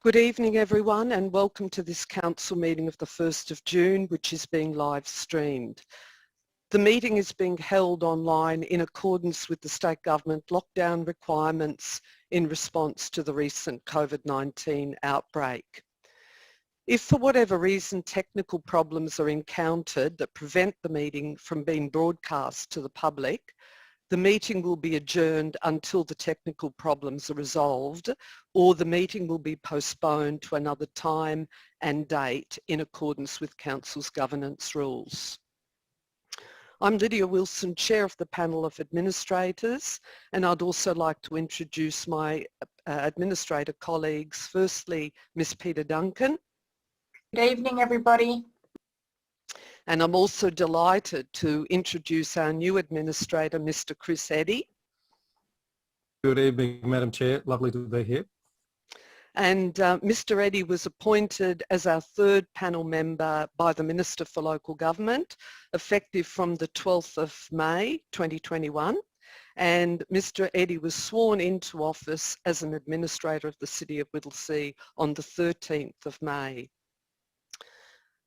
Good evening everyone, and welcome to this council meeting of the 1st of June, which is being live streamed. The meeting is being held online in accordance with the state government lockdown requirements in response to the recent COVID-19 outbreak. If for whatever reason technical problems are encountered that prevent the meeting from being broadcast to the public, the meeting will be adjourned until the technical problems are resolved, or the meeting will be postponed to another time and date in accordance with Council's governance rules. I'm Lydia Wilson, Chair of the Panel of Administrators, and I'd also like to introduce my administrator colleagues. Firstly, Ms. Peter Duncan. Good evening, everybody. And I'm also delighted to introduce our new administrator, Mr. Chris Eddy. Good evening, Madam Chair. Lovely to be here. And Mr. Eddy was appointed as our third panel member by the Minister for Local Government, effective from the 12th of May 2021. And Mr. Eddy was sworn into office as an administrator of the City of Whittlesea on the 13th of May.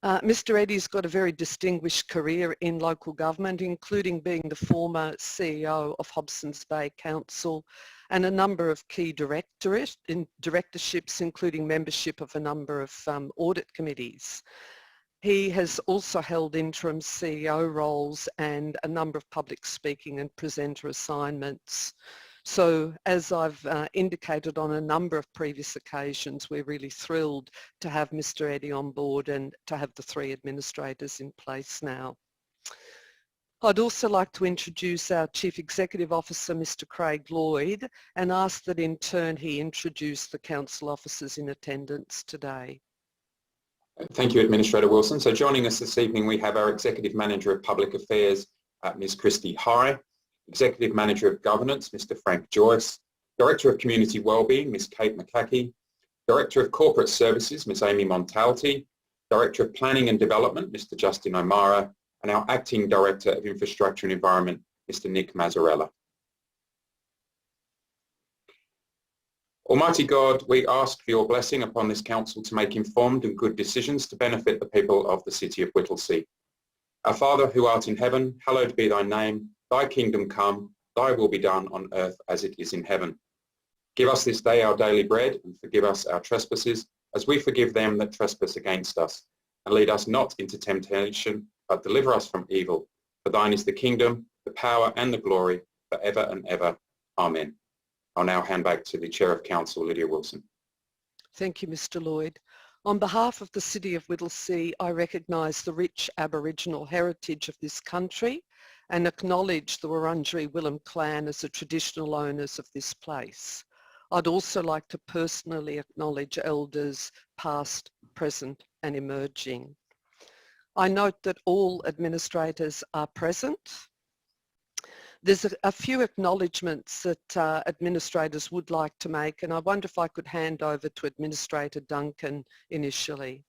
Mr. Eddy's got a very distinguished career in local government, including being the former CEO of Hobsons Bay Council and a number of key directorships, including membership of a number of audit committees. He has also held interim CEO roles and a number of public speaking and presenter assignments. So as I've indicated on a number of previous occasions, we're really thrilled to have Mr. Eddy on board and to have the three administrators in place now. I'd also like to introduce our Chief Executive Officer, Mr. Craig Lloyd, and ask that in turn he introduce the Council officers in attendance today. Thank you, Administrator Wilson. So joining us this evening, we have our Executive Manager of Public Affairs, Ms. Christy High, Executive Manager of Governance, Mr. Frank Joyce, Director of Community Wellbeing, Ms. Kate McCackey, Director of Corporate Services, Ms. Amy Montalti, Director of Planning and Development, Mr. Justin O'Mara, and our Acting Director of Infrastructure and Environment, Mr. Nick Mazzarella. Almighty God, we ask for your blessing upon this council to make informed and good decisions to benefit the people of the City of Whittlesea. Our Father who art in heaven, hallowed be thy name. Thy kingdom come, thy will be done on earth as it is in heaven. Give us this day our daily bread, and forgive us our trespasses, as we forgive them that trespass against us. And lead us not into temptation, but deliver us from evil. For thine is the kingdom, the power and the glory, for ever and ever. Amen. I'll now hand back to the Chair of Council, Lydia Wilson. Thank you, Mr. Lloyd. On behalf of the City of Whittlesea, I recognise the rich Aboriginal heritage of this country and acknowledge the Wurundjeri Willem clan as the traditional owners of this place. I'd also like to personally acknowledge elders past, present and emerging. I note that all administrators are present. There's a few acknowledgements that administrators would like to make, and I wonder if I could hand over to Administrator Duncan initially.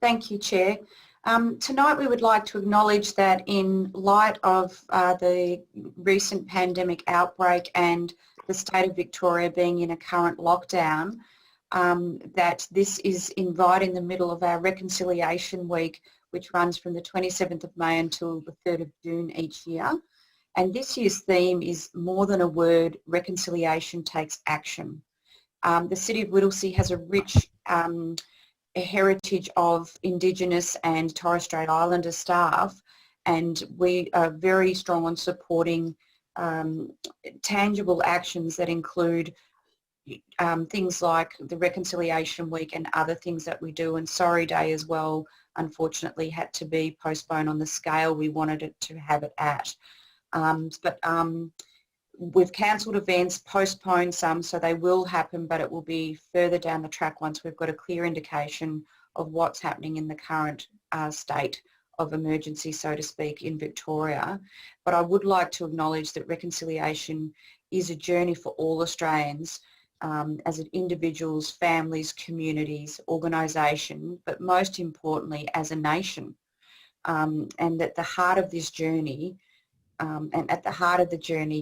Thank you, Chair. Tonight we would like to acknowledge that in light of the recent pandemic outbreak and the state of Victoria being in a current lockdown, that this is right in the middle of our Reconciliation Week, which runs from the 27th of May until the 3rd of June each year. And this year's theme is more than a word, reconciliation takes action. The City of Whittlesea has a rich a heritage of Indigenous and Torres Strait Islander staff, and we are very strong on supporting tangible actions that include things like the Reconciliation Week and other things that we do, and Sorry Day as well, unfortunately had to be postponed on the scale we wanted it to have it at. We've cancelled events, postponed some, so they will happen, but it will be further down the track once we've got a clear indication of what's happening in the current state of emergency, so to speak, in Victoria. But I would like to acknowledge that reconciliation is a journey for all Australians, as individuals, families, communities, organisation, but most importantly as a nation. And at the heart of this journey,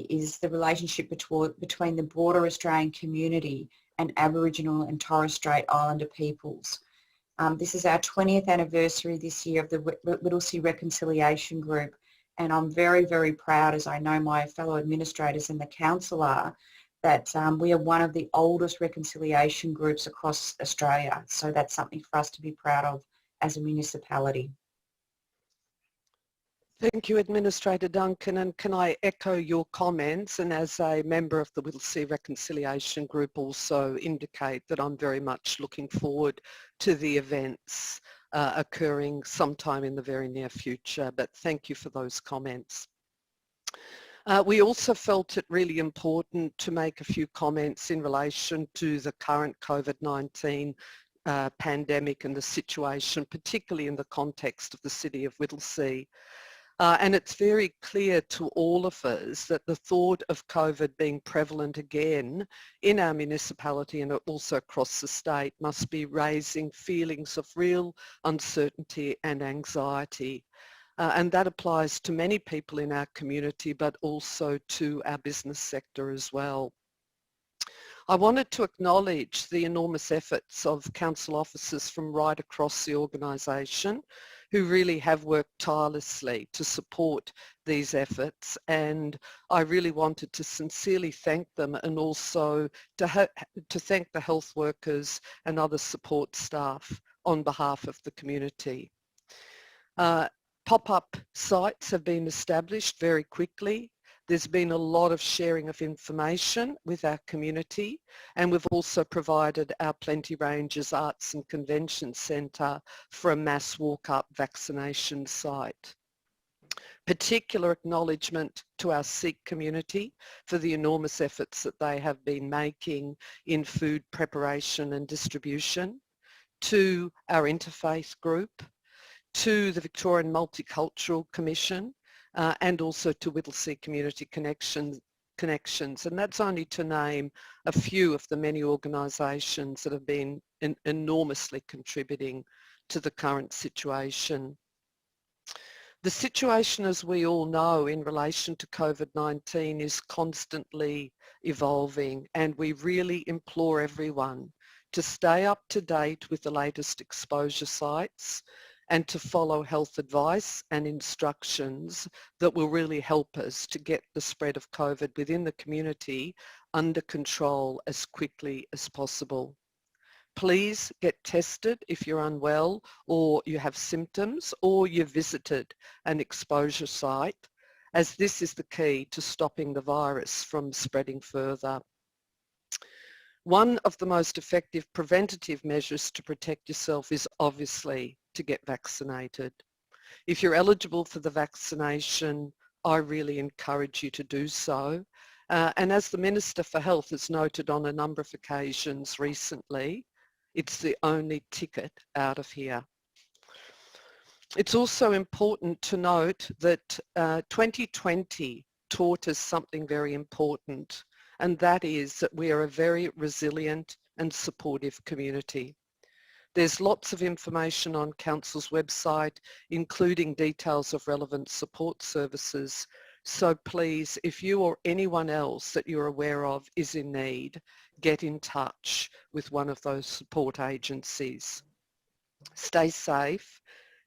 is the relationship between the broader Australian community and Aboriginal and Torres Strait Islander peoples. This is our 20th anniversary this year of the Whittlesea Reconciliation Group, and I'm very, very proud, as I know my fellow administrators and the council are, that we are one of the oldest reconciliation groups across Australia. So that's something for us to be proud of as a municipality. Thank you, Administrator Duncan, and can I echo your comments, and as a member of the Whittlesea Reconciliation Group also indicate that I'm very much looking forward to the events occurring sometime in the very near future, but thank you for those comments. We also felt it really important to make a few comments in relation to the current COVID-19 pandemic and the situation, particularly in the context of the City of Whittlesea. And it's very clear to all of us that the thought of COVID being prevalent again in our municipality and also across the state must be raising feelings of real uncertainty and anxiety. And that applies to many people in our community, but also to our business sector as well. I wanted to acknowledge the enormous efforts of council officers from right across the organisation who really have worked tirelessly to support these efforts, and I really wanted to sincerely thank them, and also to thank the health workers and other support staff on behalf of the community. Pop-up sites have been established very quickly. There's been a lot of sharing of information with our community, and we've also provided our Plenty Ranges Arts and Convention Centre for a mass walk-up vaccination site. Particular acknowledgement to our Sikh community for the enormous efforts that they have been making in food preparation and distribution, to our interfaith group, to the Victorian Multicultural Commission, and also to Whittlesea Community Connections, and that's only to name a few of the many organisations that have been enormously contributing to the current situation. The situation, as we all know, in relation to COVID-19 is constantly evolving, and we really implore everyone to stay up to date with the latest exposure sites and to follow health advice and instructions that will really help us to get the spread of COVID within the community under control as quickly as possible. Please get tested if you're unwell or you have symptoms or you've visited an exposure site, as this is the key to stopping the virus from spreading further. One of the most effective preventative measures to protect yourself is obviously to get vaccinated. If you're eligible for the vaccination, I really encourage you to do so. And as the Minister for Health has noted on a number of occasions recently, it's the only ticket out of here. It's also important to note that 2020 taught us something very important, and that is that we are a very resilient and supportive community. There's lots of information on Council's website, including details of relevant support services. So please, if you or anyone else that you're aware of is in need, get in touch with one of those support agencies. Stay safe,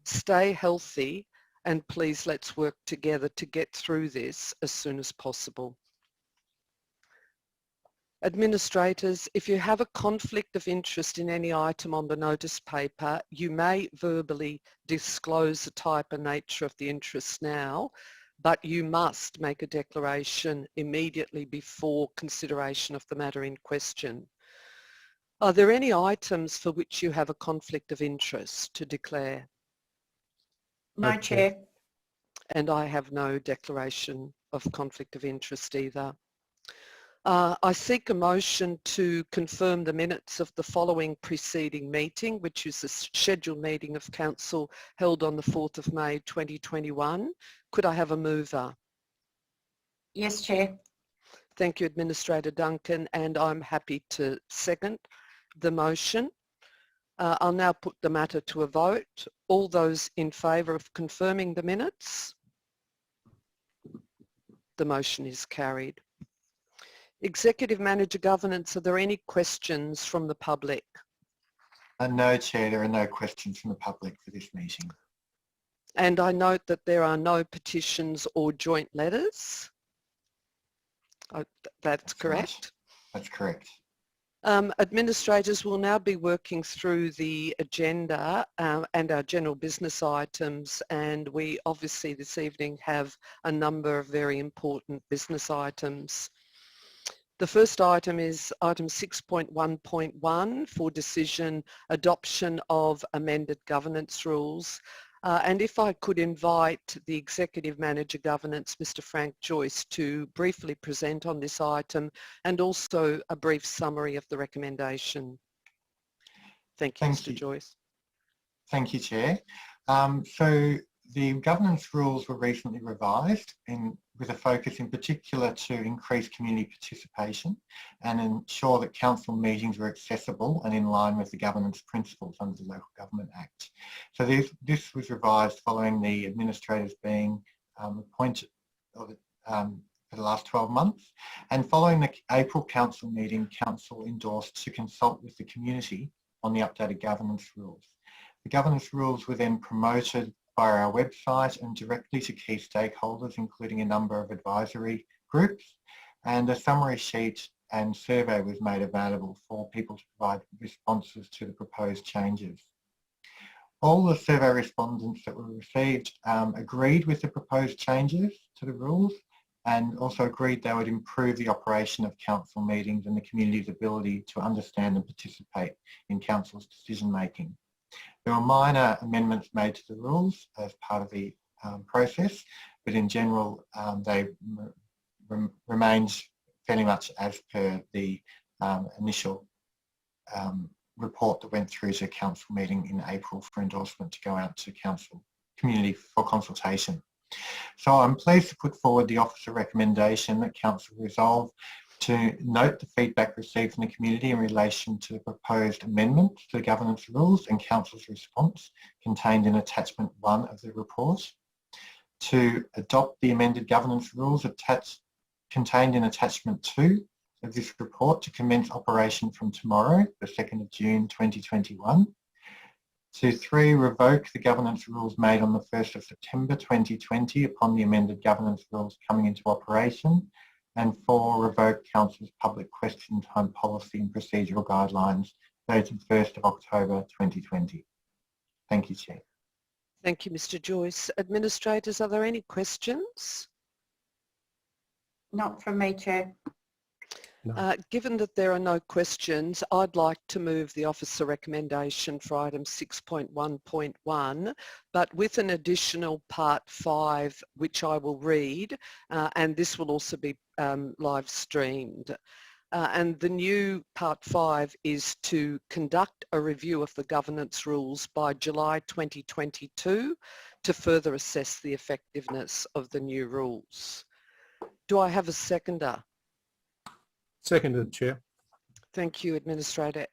stay healthy, and please let's work together to get through this as soon as possible. Administrators, if you have a conflict of interest in any item on the notice paper, you may verbally disclose the type and nature of the interest now, but you must make a declaration immediately before consideration of the matter in question. Are there any items for which you have a conflict of interest to declare? No, Chair. And I have no declaration of conflict of interest either. I seek a motion to confirm the minutes of the following preceding meeting, which is a scheduled meeting of Council held on the 4th of May 2021. Could I have a mover? Yes, Chair. Thank you, Administrator Duncan, and I'm happy to second the motion. I'll now put the matter to a vote. All those in favour of confirming the minutes? The motion is carried. Executive Manager Governance, are there any questions from the public? No, Chair, there are no questions from the public for this meeting. And I note that there are no petitions or joint letters. That's correct. Right. That's correct. Administrators will now be working through the agenda and our general business items, and we obviously this evening have a number of very important business items. The first item is item 6.1.1 for decision adoption of amended governance rules. And if I could invite the Executive Manager Governance, Mr. Frank Joyce, to briefly present on this item and also a brief summary of the recommendation. Thank you, Mr. Joyce. Thank you, Chair. So the governance rules were recently revised with a focus in particular to increase community participation and ensure that council meetings were accessible and in line with the governance principles under the Local Government Act. So this was revised following the administrators being appointed for the last 12 months, and following the April council meeting, council endorsed to consult with the community on the updated governance rules. The governance rules were then promoted via our website and directly to key stakeholders, including a number of advisory groups, and a summary sheet and survey was made available for people to provide responses to the proposed changes. All the survey respondents that were received agreed with the proposed changes to the rules and also agreed they would improve the operation of council meetings and the community's ability to understand and participate in council's decision making. There were minor amendments made to the rules as part of the process, but in general they remained fairly much as per the initial report that went through to council meeting in April for endorsement to go out to council community for consultation. So I'm pleased to put forward the officer recommendation that council resolve to note the feedback received from the community in relation to the proposed amendments to the governance rules and council's response contained in attachment 1 of the report, to adopt the amended governance rules contained in attachment 2 of this report to commence operation from tomorrow, the 2nd of June 2021, to 3, revoke the governance rules made on the 1st of September 2020 upon the amended governance rules coming into operation, and 4, revoke Council's public question time policy and procedural guidelines dated 1st of October 2020. Thank you, Chair. Thank you, Mr. Joyce. Administrators, are there any questions? Not from me, Chair. No. Given that there are no questions, I'd like to move the officer recommendation for item 6.1.1, but with an additional part 5, which I will read, and this will also be live streamed. And the new part 5 is to conduct a review of the governance rules by July 2022 to further assess the effectiveness of the new rules. Do I have a seconder? Seconded, Chair. Thank you, Administrator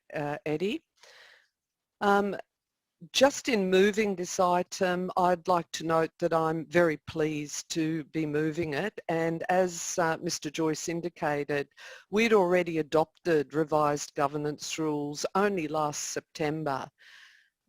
Eddie. Just in moving this item, I'd like to note that I'm very pleased to be moving it, and as Mr. Joyce indicated, we'd already adopted revised governance rules only last September.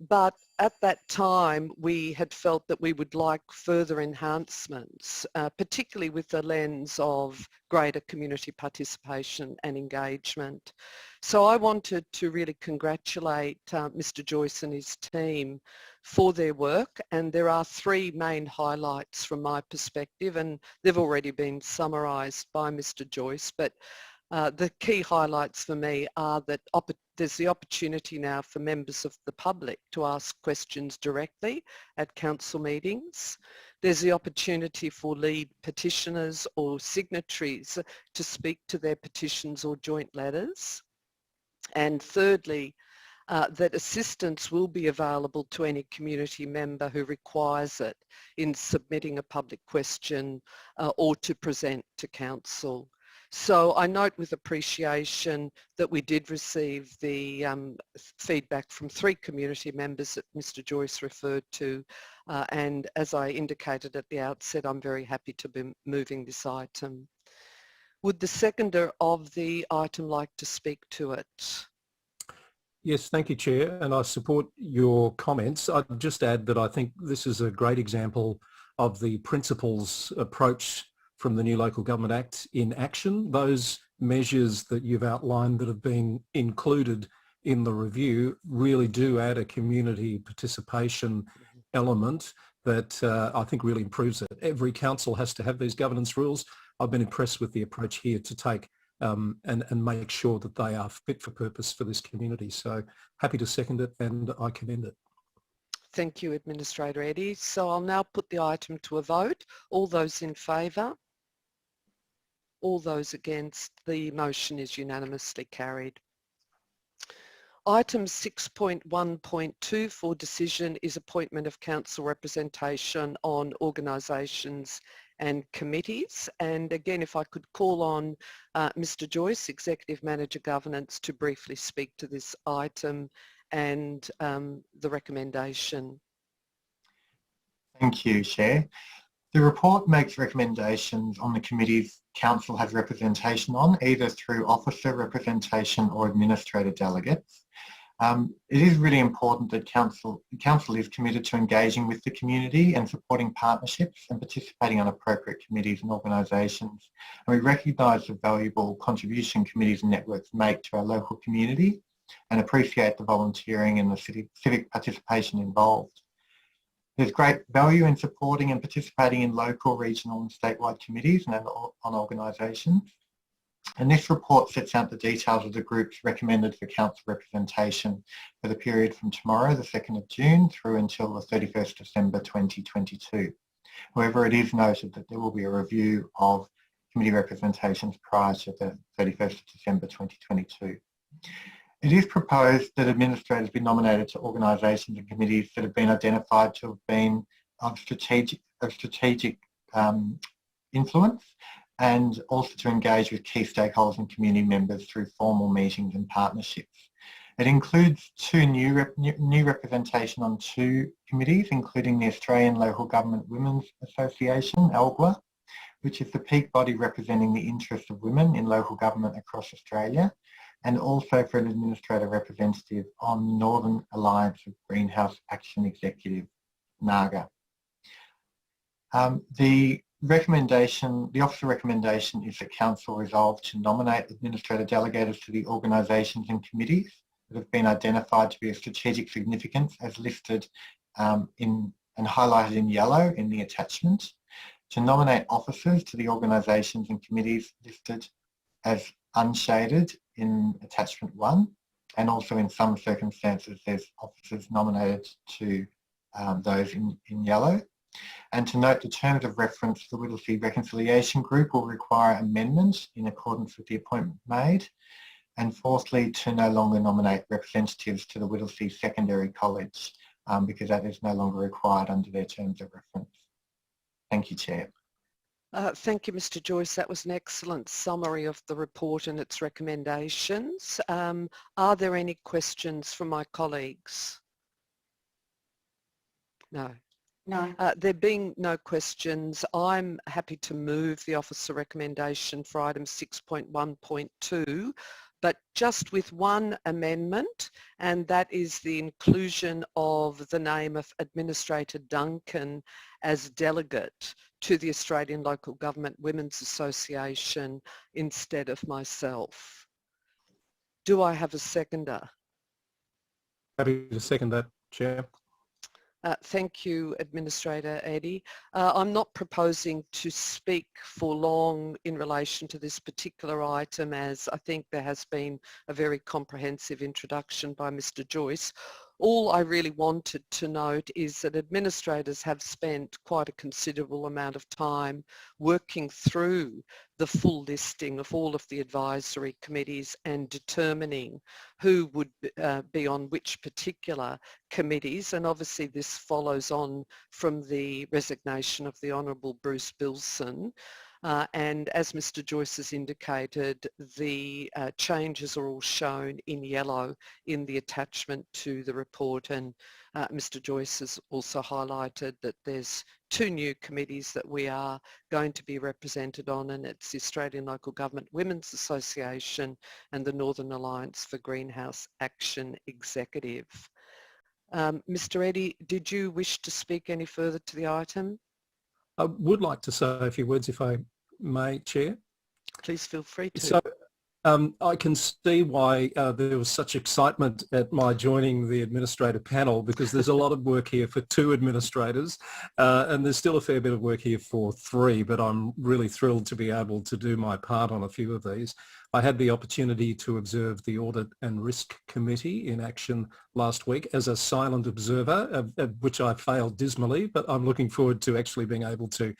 But at that time, we had felt that we would like further enhancements, particularly with the lens of greater community participation and engagement. So I wanted to really congratulate Mr. Joyce and his team for their work, and there are 3 main highlights from my perspective, and they've already been summarised by Mr. Joyce, but the key highlights for me are that there's the opportunity now for members of the public to ask questions directly at council meetings. There's the opportunity for lead petitioners or signatories to speak to their petitions or joint letters. And thirdly, that assistance will be available to any community member who requires it in submitting a public question or to present to council. So I note with appreciation that we did receive the feedback from 3 community members that Mr. Joyce referred to, and as I indicated at the outset, I'm very happy to be moving this item. Would the seconder of the item like to speak to it? Yes, thank you, Chair, and I support your comments. I'd just add that I think this is a great example of the principles approach from the new Local Government Act in action. Those measures that you've outlined that have been included in the review really do add a community participation element that I think really improves it. Every council has to have these governance rules. I've been impressed with the approach here to take and make sure that they are fit for purpose for this community. So happy to second it, and I commend it. Thank you, Administrator Eddie. So I'll now put the item to a vote. All those in favour? All those against? The motion is unanimously carried. Item 6.1.2 for decision is appointment of council representation on organisations and committees. And again, if I could call on Mr. Joyce, Executive Manager Governance, to briefly speak to this item and the recommendation. Thank you, Chair. The report makes recommendations on the committees Council has representation on, either through officer representation or administrator delegates. It is really important that Council is committed to engaging with the community and supporting partnerships and participating on appropriate committees and organisations. And we recognise the valuable contribution committees and networks make to our local community and appreciate the volunteering and the civic participation involved. There's great value in supporting and participating in local, regional and statewide committees and on organisations. And this report sets out the details of the groups recommended for council representation for the period from tomorrow, the 2nd of June, through until the 31st December 2022. However, it is noted that there will be a review of committee representations prior to the 31st of December 2022. It is proposed that administrators be nominated to organisations and committees that have been identified to have been of strategic influence, and also to engage with key stakeholders and community members through formal meetings and partnerships. It includes new representation on 2 committees, including the Australian Local Government Women's Association, ALGWA, which is the peak body representing the interests of women in local government across Australia, and also for an administrator representative on Northern Alliance of Greenhouse Action Executive, NAGA. The officer recommendation is that Council resolve to nominate administrator delegators to the organisations and committees that have been identified to be of strategic significance as listed and highlighted in yellow in the attachment, to nominate officers to the organisations and committees listed as unshaded in attachment 1, and also in some circumstances there's officers nominated to those in yellow. And to note the terms of reference, the Whittlesea Reconciliation Group will require amendments in accordance with the appointment made. And fourthly, to no longer nominate representatives to the Whittlesea Secondary College because that is no longer required under their terms of reference. Thank you, Chair. Thank you, Mr. Joyce. That was an excellent summary of the report and its recommendations. Are there any questions from my colleagues? No. No. There being no questions, I'm happy to move the officer recommendation for item 6.1.2, but just with one amendment, and that is the inclusion of the name of Administrator Duncan as delegate to the Australian Local Government Women's Association instead of myself. Do I have a seconder? Happy to second that, Chair. Thank you, Administrator Eddie. I'm not proposing to speak for long in relation to this particular item, as I think there has been a very comprehensive introduction by Mr. Joyce. All I really wanted to note is that administrators have spent quite a considerable amount of time working through the full listing of all of the advisory committees and determining who would be on which particular committees. And obviously this follows on from the resignation of the Honourable Bruce Bilson. And as Mr Joyce has indicated, the changes are all shown in yellow in the attachment to the report, and Mr Joyce has also highlighted that there's 2 new committees that we are going to be represented on, and it's the Australian Local Government Women's Association and the Northern Alliance for Greenhouse Action Executive. Mr Eddy, did you wish to speak any further to the item? I would like to say a few words, if I may, Chair. Please feel free to. So I can see why there was such excitement at my joining the administrator panel, because there's a lot of work here for 2 administrators and there's still a fair bit of work here for 3, but I'm really thrilled to be able to do my part on a few of these. I had the opportunity to observe the Audit and Risk Committee in action last week as a silent observer, which I failed dismally, but I'm looking forward to actually being able to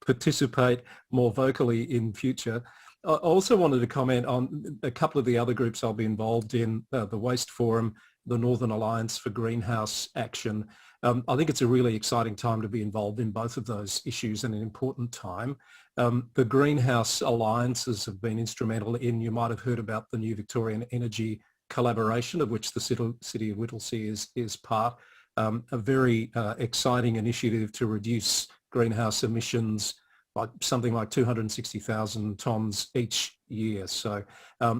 participate more vocally in future. I also wanted to comment on a couple of the other groups I'll be involved in, the Waste Forum, the Northern Alliance for Greenhouse Action. I think it's a really exciting time to be involved in both of those issues, and an important time. The Greenhouse Alliances have been instrumental in, you might have heard about the New Victorian Energy Collaboration, of which the City of Whittlesea is part, a very exciting initiative to reduce greenhouse emissions by something like 260,000 tonnes each year. So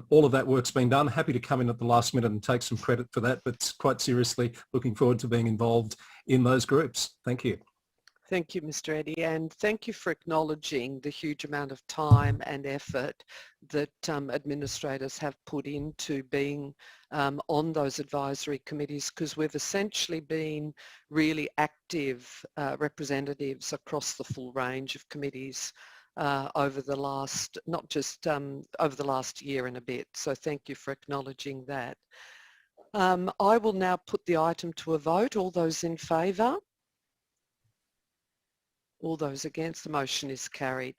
all of that work's been done. Happy to come in at the last minute and take some credit for that, but quite seriously looking forward to being involved in those groups. Thank you. Thank you, Mr Eddy, and thank you for acknowledging the huge amount of time and effort that administrators have put into being on those advisory committees, because we've essentially been really active representatives across the full range of committees over the last, not just over the last year and a bit. So thank you for acknowledging that. I will now put the item to a vote. All those in favour? All those against? The motion is carried.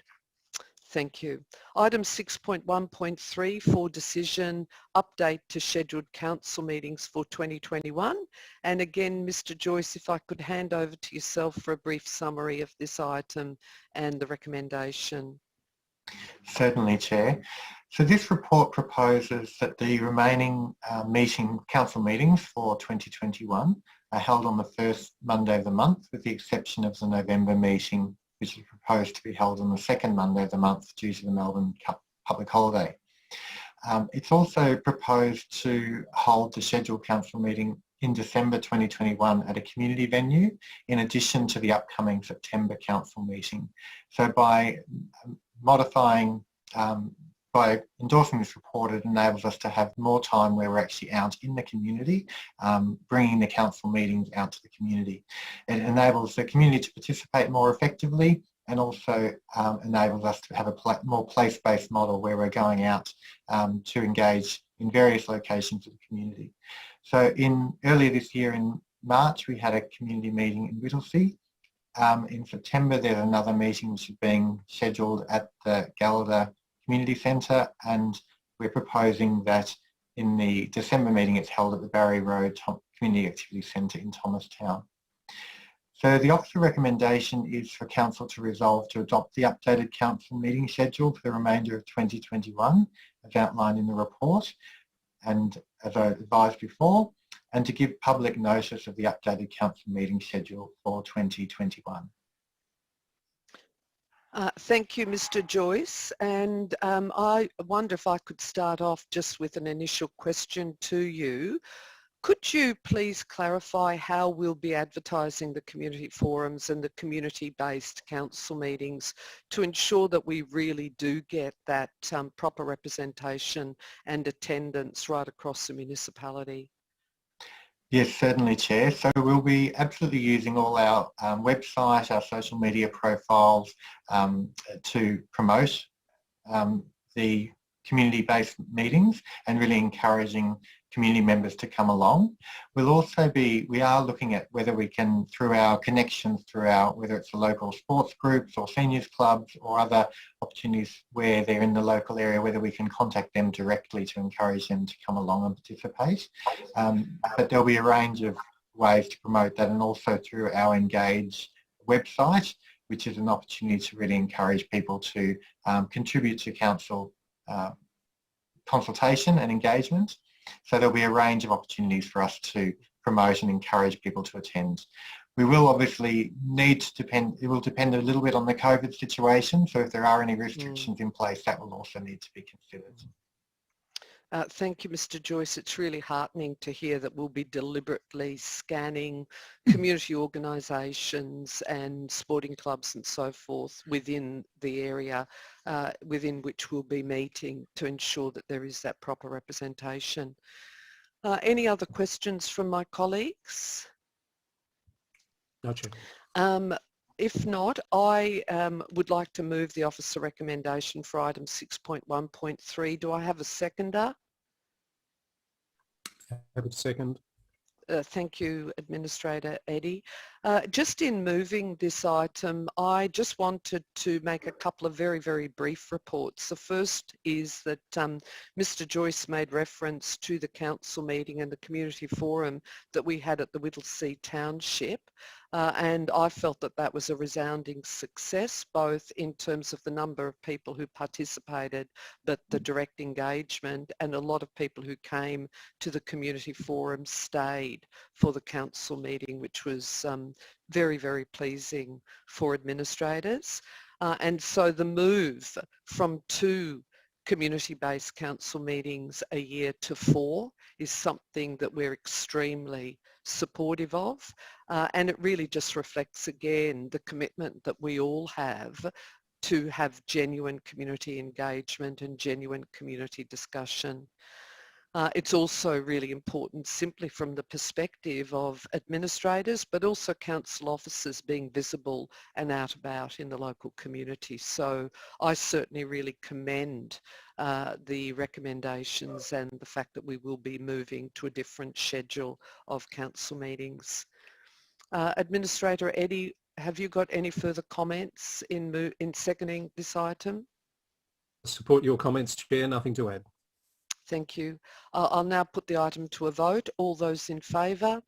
Thank you. Item 6.1.3 for decision, update to scheduled council meetings for 2021. And again, Mr Joyce, if I could hand over to yourself for a brief summary of this item and the recommendation. Certainly, Chair. So this report proposes that the remaining council meetings for 2021 are held on the first Monday of the month, with the exception of the November meeting, which is proposed to be held on the second Monday of the month due to the Melbourne Cup public holiday. It's also proposed to hold the scheduled council meeting in December 2021 at a community venue, in addition to the upcoming September council meeting. So by modifying, by endorsing this report, it enables us to have more time where we're actually out in the community, bringing the council meetings out to the community. It enables the community to participate more effectively, and also enables us to have a more place-based model where we're going out to engage in various locations of the community. So earlier this year in March, we had a community meeting in Whittlesea. In September, there's another meeting which is being scheduled at the Gallagher Community Centre, and we're proposing that in the December meeting it's held at the Barry Road Community Activity Centre in Thomastown. So the officer recommendation is for Council to resolve to adopt the updated council meeting schedule for the remainder of 2021, as outlined in the report, and as I advised before, and to give public notice of the updated council meeting schedule for 2021. Thank you, Mr Joyce, and I wonder if I could start off just with an initial question to you. Could you please clarify how we'll be advertising the community forums and the community-based council meetings to ensure that we really do get that proper representation and attendance right across the municipality? Yes, certainly, Chair. So we'll be absolutely using all our website, our social media profiles to promote the community-based meetings and really encouraging community members to come along. We are looking at whether we can, through our connections, whether it's the local sports groups or seniors clubs or other opportunities where they're in the local area, whether we can contact them directly to encourage them to come along and participate. But there'll be a range of ways to promote that, and also through our Engage website, which is an opportunity to really encourage people to contribute to council consultation and engagement. So there'll be a range of opportunities for us to promote and encourage people to attend. We will obviously it will depend a little bit on the COVID situation, so if there are any restrictions in place, that will also need to be considered. Thank you, Mr. Joyce. It's really heartening to hear that we'll be deliberately scanning community organisations and sporting clubs and so forth within the area within which we'll be meeting to ensure that there is that proper representation. Any other questions from my colleagues? No, Chair. If not, I would like to move the officer recommendation for item 6.1.3. Do I have a seconder? Have a second. Thank you, Administrator Eddie. Just in moving this item, I just wanted to make a couple of very, very brief reports. The first is that Mr. Joyce made reference to the council meeting and the community forum that we had at the Whittlesea Township. And I felt that that was a resounding success, both in terms of the number of people who participated, but the direct engagement, and a lot of people who came to the community forum stayed for the council meeting, which was very, very pleasing for administrators. And so the move from 2 community-based council meetings a year to 4 is something that we're extremely supportive of, and it really just reflects again the commitment that we all have to have genuine community engagement and genuine community discussion. It's also really important simply from the perspective of administrators, but also council officers being visible and out about in the local community. So I certainly really commend the recommendations and the fact that we will be moving to a different schedule of council meetings. Administrator Eddie, have you got any further comments in seconding this item? Support your comments, Chair. Nothing to add. Thank you. I'll now put the item to a vote. All those in favour?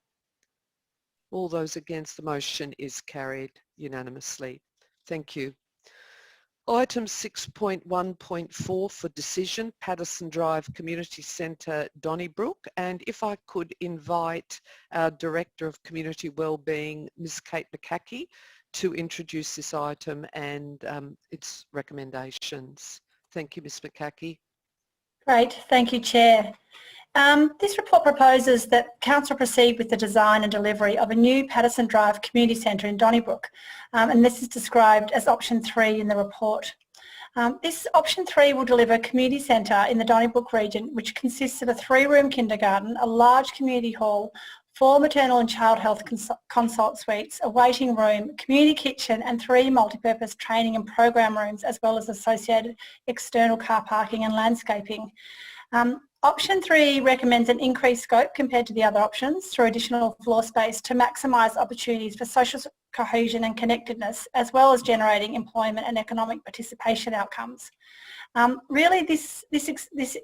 All those against? The motion is carried unanimously. Thank you. Item 6.1.4 for decision, Patterson Drive Community Centre, Donnybrook. And if I could invite our Director of Community Wellbeing, Ms. Kate McCackey, to introduce this item and its recommendations. Thank you, Ms. McCackey. Great, thank you, Chair. This report proposes that Council proceed with the design and delivery of a new Patterson Drive Community Centre in Donnybrook, and this is described as option 3 in the report. This option 3 will deliver a community centre in the Donnybrook region, which consists of a 3-room kindergarten, a large community hall, 4 maternal and child health consult suites, a waiting room, community kitchen and 3 multi-purpose training and program rooms, as well as associated external car parking and landscaping. Option 3 recommends an increased scope compared to the other options through additional floor space to maximise opportunities for social cohesion and connectedness, as well as generating employment and economic participation outcomes. Really this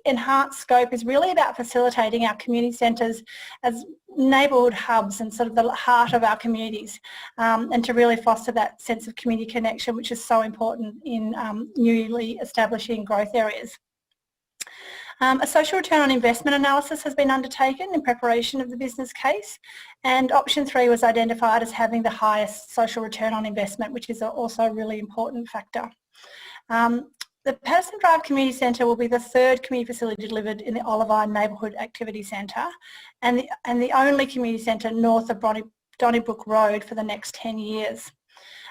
enhanced scope is really about facilitating our community centres as neighbourhood hubs and sort of the heart of our communities, and to really foster that sense of community connection, which is so important in newly establishing growth areas. A social return on investment analysis has been undertaken in preparation of the business case, and option 3 was identified as having the highest social return on investment, which is also a really important factor. The Patterson Drive Community Centre will be the 3rd community facility delivered in the Olivine Neighbourhood Activity Centre and the only community centre north of Donnybrook Road for the next 10 years.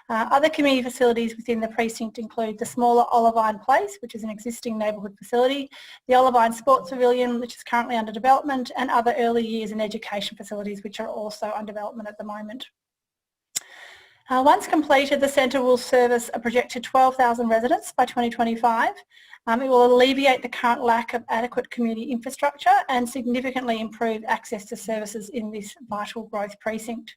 Other community facilities within the precinct include the smaller Olivine Place, which is an existing neighbourhood facility, the Olivine Sports Pavilion, which is currently under development, and other early years and education facilities, which are also under development at the moment. Once completed, the centre will service a projected 12,000 residents by 2025. It will alleviate the current lack of adequate community infrastructure and significantly improve access to services in this vital growth precinct.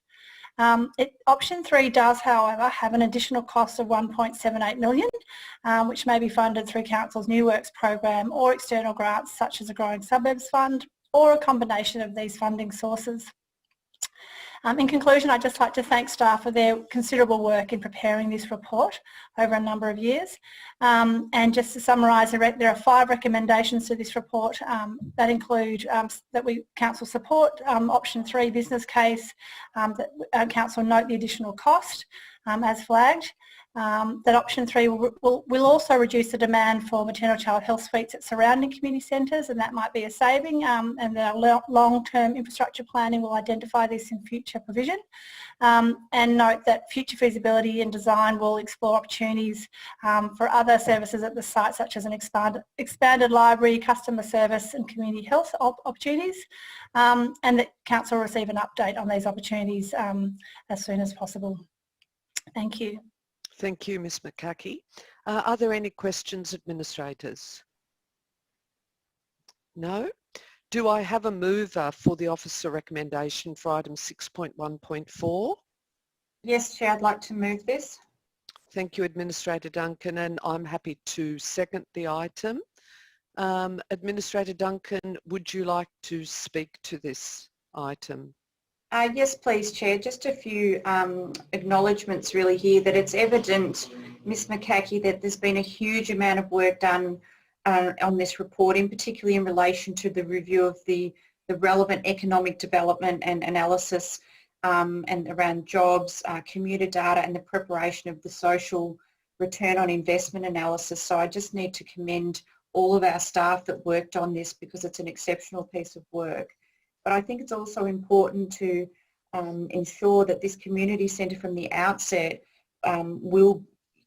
Option 3 does, however, have an additional cost of 1.78 million, which may be funded through Council's New Works program or external grants such as a Growing Suburbs Fund or a combination of these funding sources. In conclusion, I'd just like to thank staff for their considerable work in preparing this report over a number of years. And just to summarise, there are 5 recommendations to this report that include that Council support option 3 business case, that Council note the additional cost as flagged. That option 3 will also reduce the demand for maternal child health suites at surrounding community centres, and that might be a saving, and the long-term infrastructure planning will identify this in future provision. And note that future feasibility and design will explore opportunities for other services at the site, such as an expanded library, customer service and community health opportunities, and that Council will receive an update on these opportunities as soon as possible. Thank you. Thank you, Ms McCarthy. Are there any questions, administrators? No? Do I have a mover for the officer recommendation for item 6.1.4? Yes, Chair, I'd like to move this. Thank you, Administrator Duncan, and I'm happy to second the item. Administrator Duncan, would you like to speak to this item? Yes, please, Chair. Just a few acknowledgements really here that it's evident, Ms McCarthy, that there's been a huge amount of work done on this report, in particularly in relation to the review of the relevant economic development and analysis and around jobs, commuter data and the preparation of the social return on investment analysis. So I just need to commend all of our staff that worked on this because it's an exceptional piece of work. But I think it's also important to ensure that this community centre from the outset will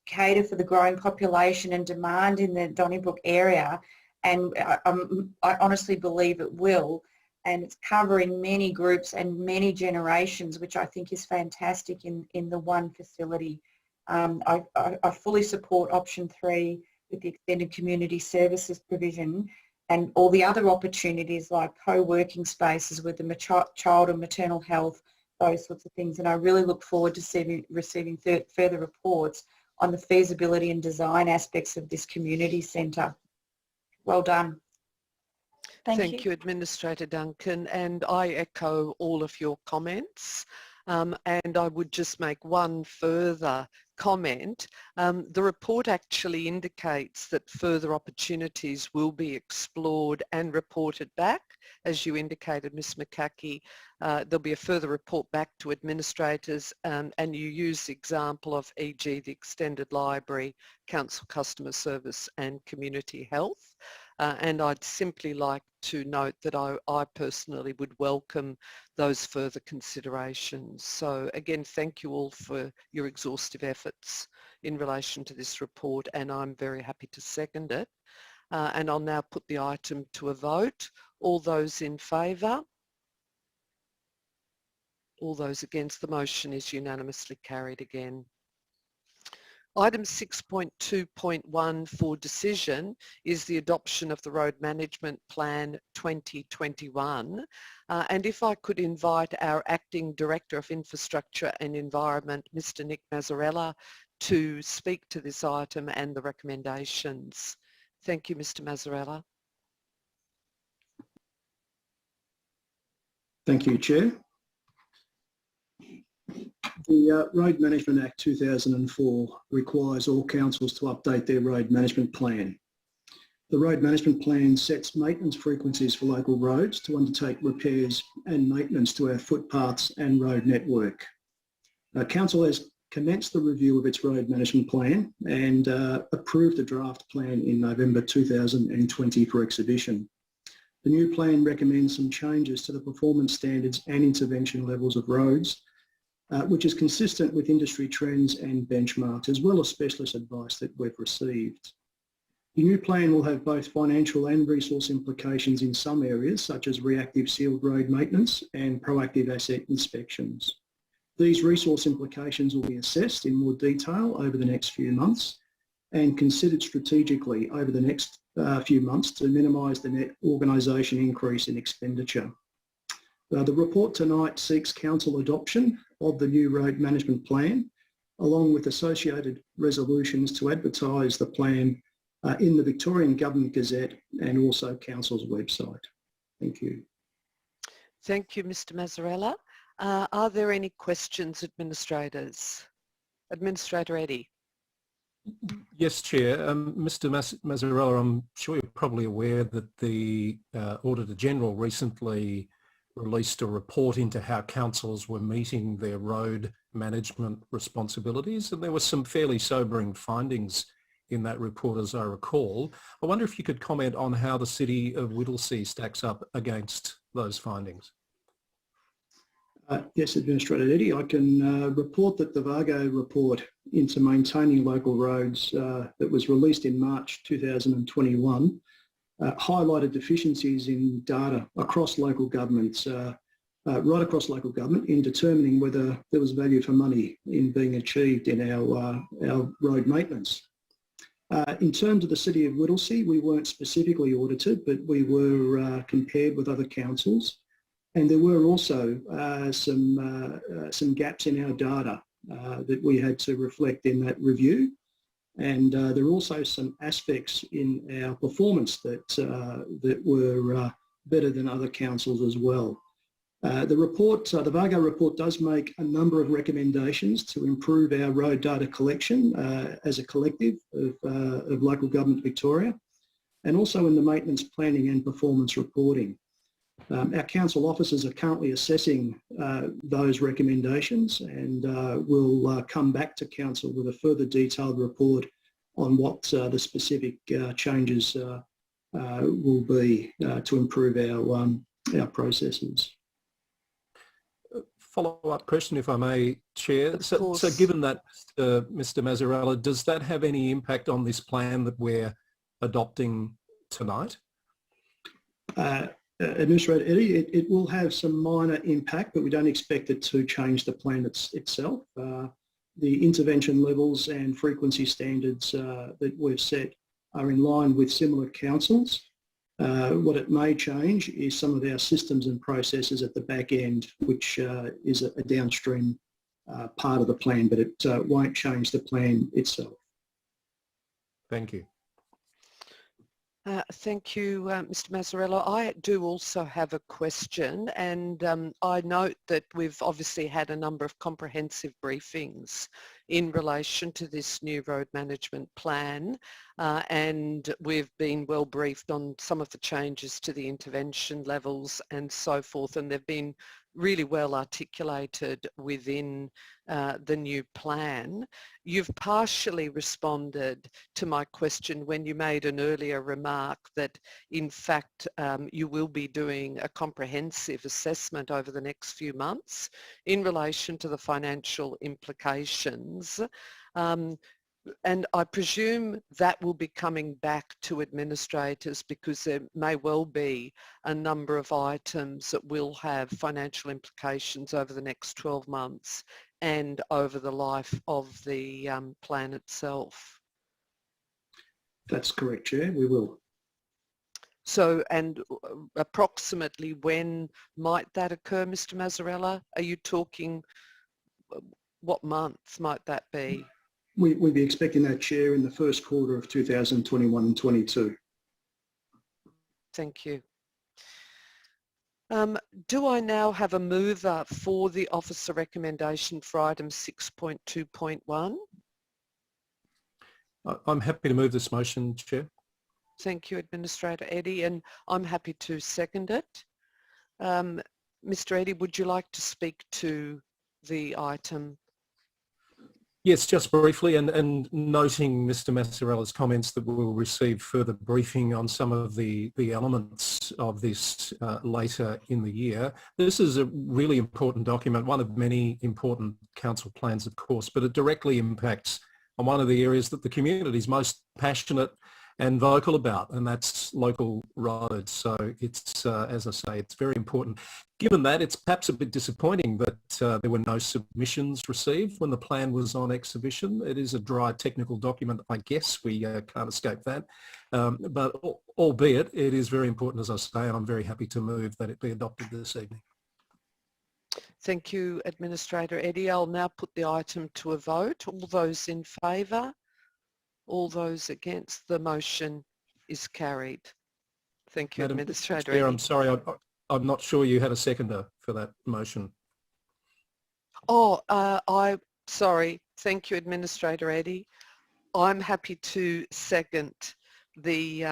cater for the growing population and demand in the Donnybrook area, and I honestly believe it will, and it's covering many groups and many generations, which I think is fantastic in the one facility. I fully support option 3 with the extended community services provision and all the other opportunities like co-working spaces with the child and maternal health, those sorts of things. And I really look forward to receiving further reports on the feasibility and design aspects of this community centre. Well done. Thank you, Administrator Duncan, and I echo all of your comments. And I would just make one further comment. The report actually indicates that further opportunities will be explored and reported back. As you indicated, Ms McCarthy, there'll be a further report back to administrators, and you use the example of e.g. the extended library, council customer service and community health. And I'd simply like to note that I personally would welcome those further considerations. So again, thank you all for your exhaustive efforts in relation to this report, and I'm very happy to second it. And I'll now put the item to a vote. All those in favour? All those against? The motion is unanimously carried again. Item 6.2.1 for decision is the adoption of the Road Management Plan 2021. And if I could invite our Acting Director of Infrastructure and Environment, Mr. Nick Mazzarella, to speak to this item and the recommendations. Thank you, Mr. Mazzarella. Thank you, Chair. The Road Management Act 2004 requires all councils to update their road management plan. The Road Management Plan sets maintenance frequencies for local roads to undertake repairs and maintenance to our footpaths and road network. Council has commenced the review of its Road Management Plan and approved a draft plan in November 2020 for exhibition. The new plan recommends some changes to the performance standards and intervention levels of roads, which is consistent with industry trends and benchmarks, as well as specialist advice that we've received. The new plan will have both financial and resource implications in some areas, such as reactive sealed road maintenance and proactive asset inspections. These resource implications will be assessed in more detail over the next few months and considered strategically over the next few months to minimise the net organisation increase in expenditure. The report tonight seeks council adoption of the new road management plan, along with associated resolutions to advertise the plan in the Victorian Government Gazette and also council's website. Thank you. Thank you, Mr. Mazzarella. Are there any questions, administrators? Administrator Eddy. Yes, Chair. Mr. Mazzarella, I'm sure you're probably aware that the Auditor General recently released a report into how councils were meeting their road management responsibilities, and there were some fairly sobering findings in that report, as I recall. I wonder if you could comment on how the City of Whittlesea stacks up against those findings. Yes, Administrator Eddy, I can report that the Vargo report into maintaining local roads that was released in March 2021 highlighted deficiencies in data across local governments, right across local government, in determining whether there was value for money in being achieved in our road maintenance. In terms of the City of Whittlesea, we weren't specifically audited, but we were compared with other councils. And there were also some gaps in our data that we had to reflect in that review. And there are also some aspects in our performance that were better than other councils as well. The Vargo report does make a number of recommendations to improve our road data collection as a collective of local government Victoria, and also in the maintenance planning and performance reporting. Our council officers are currently assessing those recommendations, and will come back to council with a further detailed report on what the specific changes will be to improve our processes. Follow-up question, if I may, Chair. So given that, Mr. Mazzarella, does that have any impact on this plan that we're adopting tonight? Administrator Eddy, it will have some minor impact, but we don't expect it to change the plan itself. The intervention levels and frequency standards that we've set are in line with similar councils. What it may change is some of our systems and processes at the back end, which is a downstream part of the plan, but it won't change the plan itself. Thank you. Thank you, Mr. Mazzarella. I do also have a question, and I note that we've obviously had a number of comprehensive briefings in relation to this new road management plan, and we've been well briefed on some of the changes to the intervention levels and so forth, and they've been really well articulated within the new plan. You've partially responded to my question when you made an earlier remark that in fact you will be doing a comprehensive assessment over the next few months in relation to the financial implications. And I presume that will be coming back to administrators, because there may well be a number of items that will have financial implications over the next 12 months and over the life of the plan itself. That's correct, Chair, we will. So, and approximately when might that occur, Mr. Mazzarella? Are you talking, what month might that be? We'd be expecting that, Chair, in the first quarter of 2021 and 22. Thank you. Do I now have a mover for the officer recommendation for item 6.2.1? I'm happy to move this motion, Chair. Thank you, Administrator Eddy, and I'm happy to second it. Mr. Eddy, would you like to speak to the item? Yes, just briefly, and noting Mr. Mazzarella's comments that we'll receive further briefing on some of the elements of this later in the year. This is a really important document, one of many important council plans, of course, but it directly impacts on one of the areas that the community is most passionate and vocal about, and that's local roads. So it's, as I say, it's very important. Given that, it's perhaps a bit disappointing that there were no submissions received when the plan was on exhibition. It is a dry technical document, I guess. We can't escape that. But albeit, it is very important, as I say, and I'm very happy to move that it be adopted this evening. Thank you, Administrator Eddy. I'll now put the item to a vote. All those in favour? All those against? The motion is carried. Thank you, Madam Administrator Chair, Eddy. I'm sorry, I'm not sure you had a seconder for that motion. Oh, sorry. Thank you, Administrator Eddie. I'm happy to second the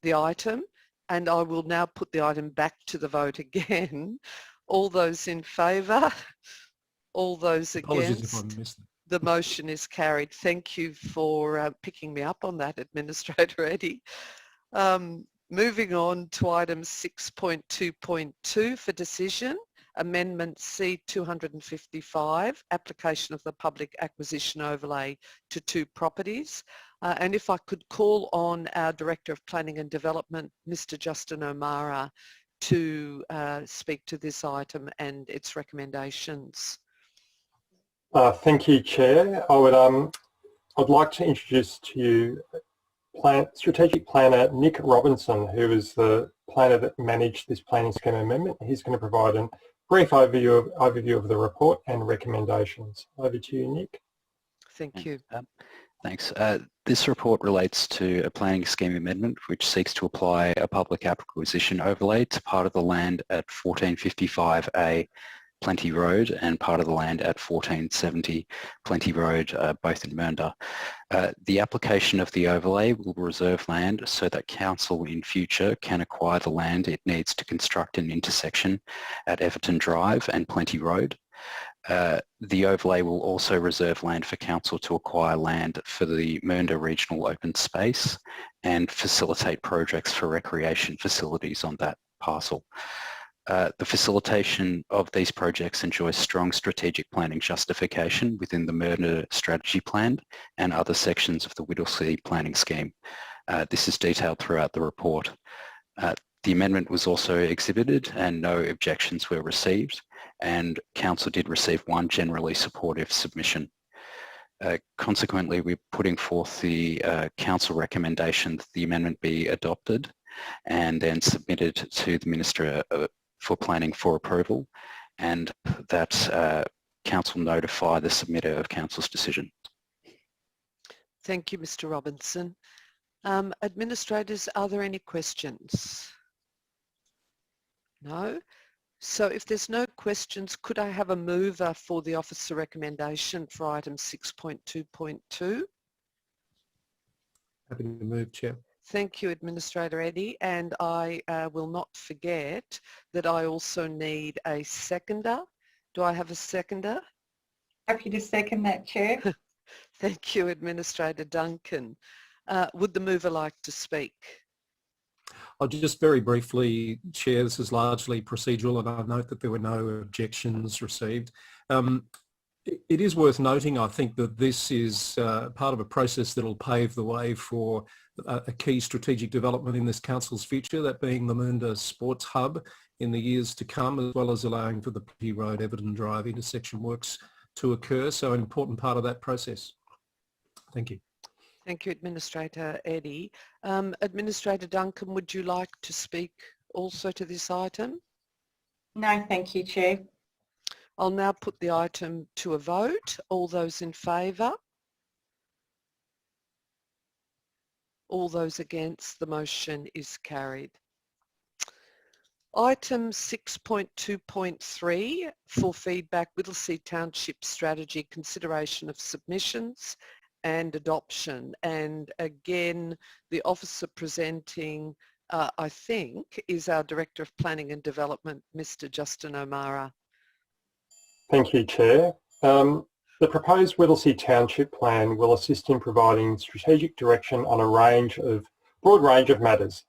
item, and I will now put the item back to the vote again. All those in favour? All those Apologies if I against? missed it. The motion is carried. Thank you for picking me up on that, Administrator Eddie. Moving on to item 6.2.2 for decision, Amendment C 255, application of the public acquisition overlay to 2 properties. And if I could call on our Director of Planning and Development, Mr. Justin O'Mara, to speak to this item and its recommendations. Thank you, Chair. I'd like to introduce to you Strategic Planner Nick Robinson, who is the planner that managed this planning scheme amendment. He's going to provide a brief overview of the report and recommendations. Over to you, Nick. Thank you. Thanks. This report relates to a planning scheme amendment which seeks to apply a public acquisition overlay to part of the land at 1455A Plenty Road and part of the land at 1470 Plenty Road, both in Mernda. The application of the overlay will reserve land so that council in future can acquire the land it needs to construct an intersection at Everton Drive and Plenty Road. The overlay will also reserve land for council to acquire land for the Mernda Regional Open Space and facilitate projects for recreation facilities on that parcel. The facilitation of these projects enjoys strong strategic planning justification within the Mernda Strategy Plan and other sections of the Whittlesea planning scheme. This is detailed throughout the report. The amendment was also exhibited and no objections were received, and Council did receive 1 generally supportive submission. Consequently, we're putting forth the Council recommendation that the amendment be adopted and then submitted to the Minister for Planning for approval, and that Council notify the submitter of Council's decision. Thank you, Mr. Robinson. Administrators, are there any questions? No? So if there's no questions, could I have a mover for the officer recommendation for item 6.2.2? Happy to move, Chair. Thank you, Administrator Eddie, and I will not forget that I also need a seconder. Do I have a seconder? Happy to second that, Chair. Thank you, Administrator Duncan. Would the mover like to speak? I'll just very briefly, Chair, this is largely procedural and I note that there were no objections received. It is worth noting, I think, that this is part of a process that will pave the way for a key strategic development in this council's future, that being the Mernda Sports Hub in the years to come, as well as allowing for the Plenty Road Everton Drive intersection works to occur. So an important part of that process. Thank you. Thank you, Administrator Eddie. Administrator Duncan, would you like to speak also to this item? No, thank you, Chair. I'll now put the item to a vote. All those in favour? All those against? The motion is carried. Item 6.2.3 for feedback, Whittlesea Township Strategy, consideration of submissions and adoption. And again, the officer presenting, I think, is our Director of Planning and Development, Mr. Justin O'Mara. Thank you, Chair. The proposed Whittlesea Township Plan will assist in providing strategic direction on a broad range of matters,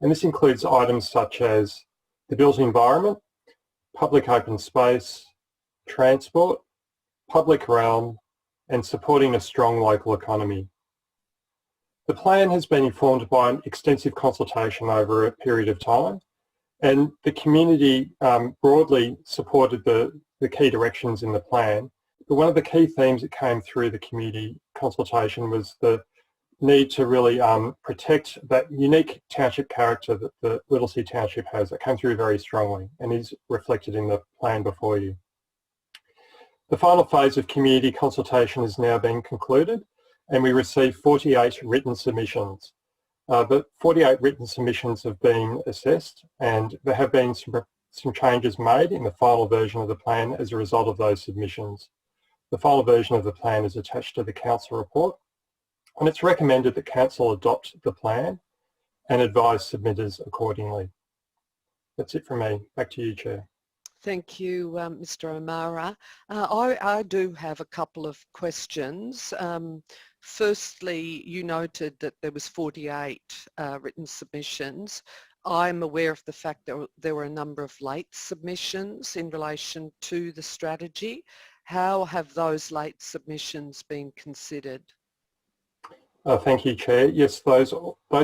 and this includes items such as the built environment, public open space, transport, public realm, and supporting a strong local economy. The plan has been informed by an extensive consultation over a period of time, and the community broadly supported the key directions in the plan. But one of the key themes that came through the community consultation was the need to really protect that unique township character that the Whittlesea Township has. That came through very strongly and is reflected in the plan before you. The final phase of community consultation has now been concluded, and we received 48 written submissions. The 48 written submissions have been assessed, and there have been some some changes made in the final version of the plan as a result of those submissions. The final version of the plan is attached to the Council report, and it's recommended that Council adopt the plan and advise submitters accordingly. That's it from me. Back to you, Chair. Thank you, Mr. O'Mara. I do have a couple of questions. Firstly, you noted that there was 48 written submissions. I'm aware of the fact that there were a number of late submissions in relation to the strategy. How have those late submissions been considered? Thank you, Chair. Yes, those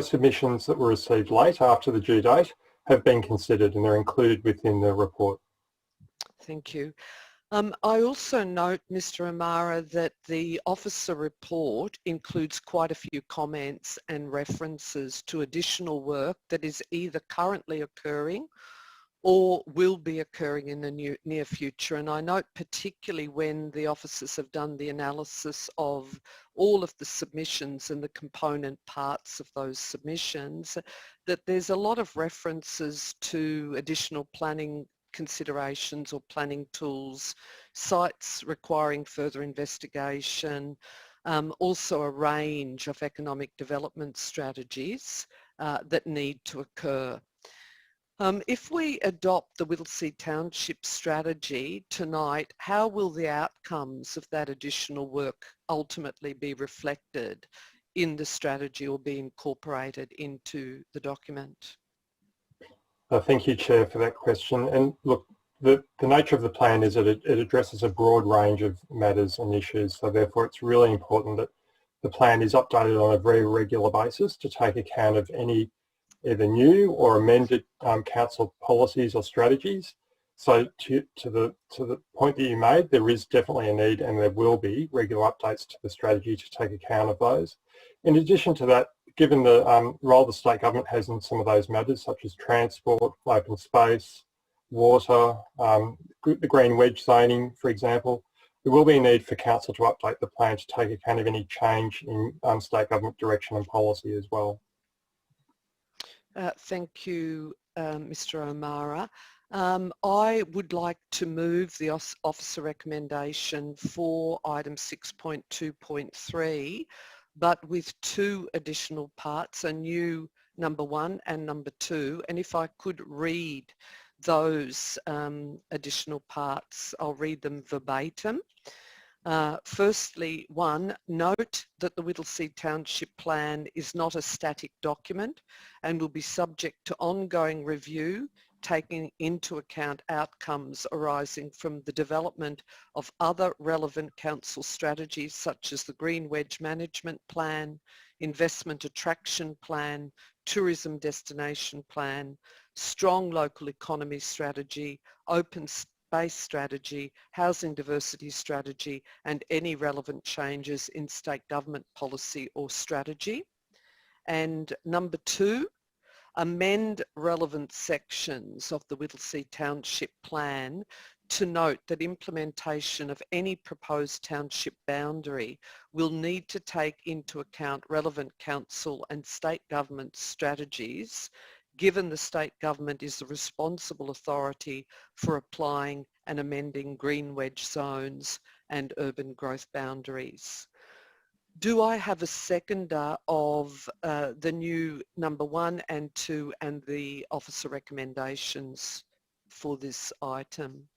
submissions that were received late after the due date have been considered and they're included within the report. Thank you. I also note, Mr. O'Mara, that the officer report includes quite a few comments and references to additional work that is either currently occurring or will be occurring in the near future. And I note particularly when the officers have done the analysis of all of the submissions and the component parts of those submissions, that there's a lot of references to additional planning considerations or planning tools, sites requiring further investigation, also a range of economic development strategies that need to occur. If we adopt the Whittlesea Township strategy tonight, how will the outcomes of that additional work ultimately be reflected in the strategy or be incorporated into the document? Thank you, Chair, for that question. And look, the nature of the plan is that it addresses a broad range of matters and issues, so therefore it's really important that the plan is updated on a very regular basis to take account of any either new or amended council policies or strategies. So to the point that you made, there is definitely a need and there will be regular updates to the strategy to take account of those. In addition to that, given the role the state government has in some of those matters, such as transport, open space, water, the green wedge zoning, for example, there will be a need for council to update the plan to take account of any change in state government direction and policy as well. Thank you, Mr. O'Mara. I would like to move the officer recommendation for item 6.2.3, but with two additional parts, a new number 1 and number 2. And if I could read those additional parts, I'll read them verbatim. Firstly, 1, note that the Whittlesea Township Plan is not a static document and will be subject to ongoing review, taking into account outcomes arising from the development of other relevant council strategies such as the Green Wedge Management Plan, Investment Attraction Plan, Tourism Destination Plan, Strong Local Economy Strategy, Open Space Strategy, Housing Diversity Strategy, and any relevant changes in state government policy or strategy. And number 2, amend relevant sections of the Whittlesea Township Plan to note that implementation of any proposed township boundary will need to take into account relevant council and state government strategies, given the state government is the responsible authority for applying and amending green wedge zones and urban growth boundaries. Do I have a seconder of the new number 1 and 2 and the officer recommendations for this item?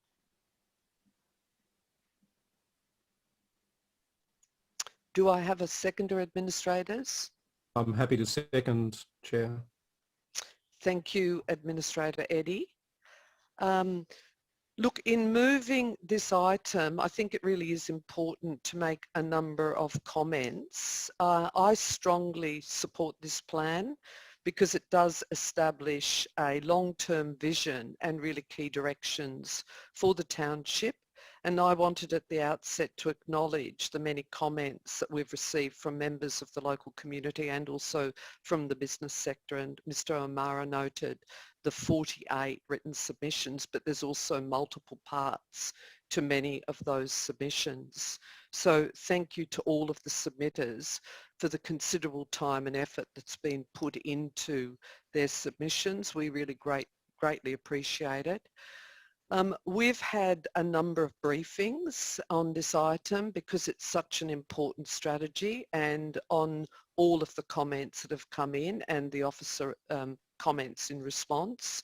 Do I have a seconder, administrators? I'm happy to second, Chair. Thank you, Administrator Eddy. Look, in moving this item, I think it really is important to make a number of comments. I strongly support this plan because it does establish a long-term vision and really key directions for the township. And I wanted at the outset to acknowledge the many comments that we've received from members of the local community and also from the business sector. And Mr. O'Mara noted the 48 written submissions, but there's also multiple parts to many of those submissions. So thank you to all of the submitters for the considerable time and effort that's been put into their submissions. We really greatly appreciate it. We've had a number of briefings on this item because it's such an important strategy, and on all of the comments that have come in and the officer comments in response.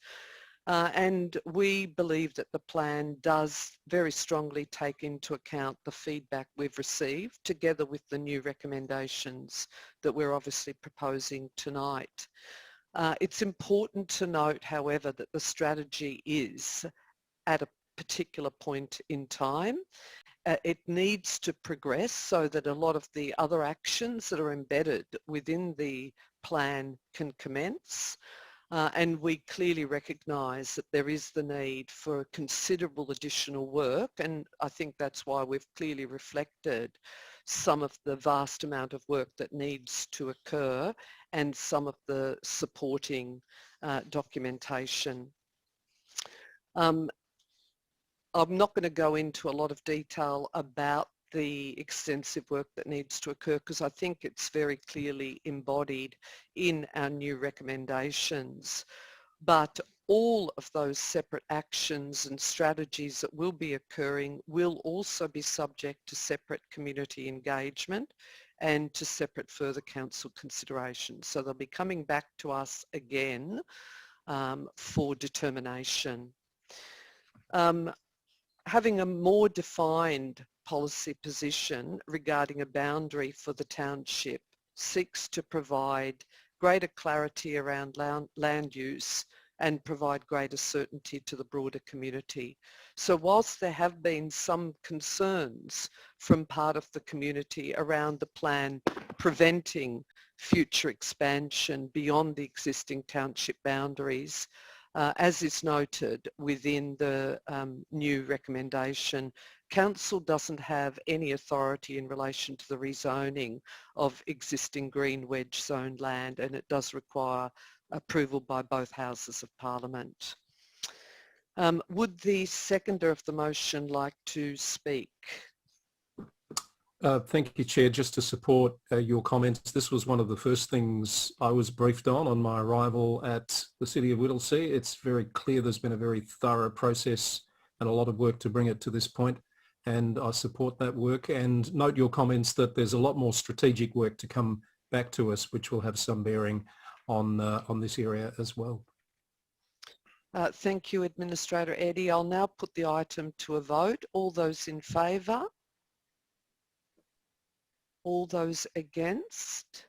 And we believe that the plan does very strongly take into account the feedback we've received together with the new recommendations that we're obviously proposing tonight. It's important to note, however, that the strategy is at a particular point in time. It needs to progress so that a lot of the other actions that are embedded within the plan can commence. And we clearly recognise that there is the need for considerable additional work, and I think that's why we've clearly reflected some of the vast amount of work that needs to occur and some of the supporting documentation. I'm not going to go into a lot of detail about the extensive work that needs to occur because I think it's very clearly embodied in our new recommendations. But all of those separate actions and strategies that will be occurring will also be subject to separate community engagement and to separate further council considerations. So they'll be coming back to us again for determination. Having a more defined policy position regarding a boundary for the township seeks to provide greater clarity around land use and provide greater certainty to the broader community. So whilst there have been some concerns from part of the community around the plan preventing future expansion beyond the existing township boundaries, as is noted within the new recommendation, Council doesn't have any authority in relation to the rezoning of existing green wedge zone land, and it does require approval by both Houses of Parliament. Would the seconder of the motion like to speak? Thank you, Chair. Just to support your comments, this was one of the first things I was briefed on my arrival at the City of Whittlesea. It's very clear there's been a very thorough process and a lot of work to bring it to this point, and I support that work, and note your comments that there's a lot more strategic work to come back to us, which will have some bearing on this area as well. Thank you, Administrator Eddy. I'll now put the item to a vote. All those in favour? All those against?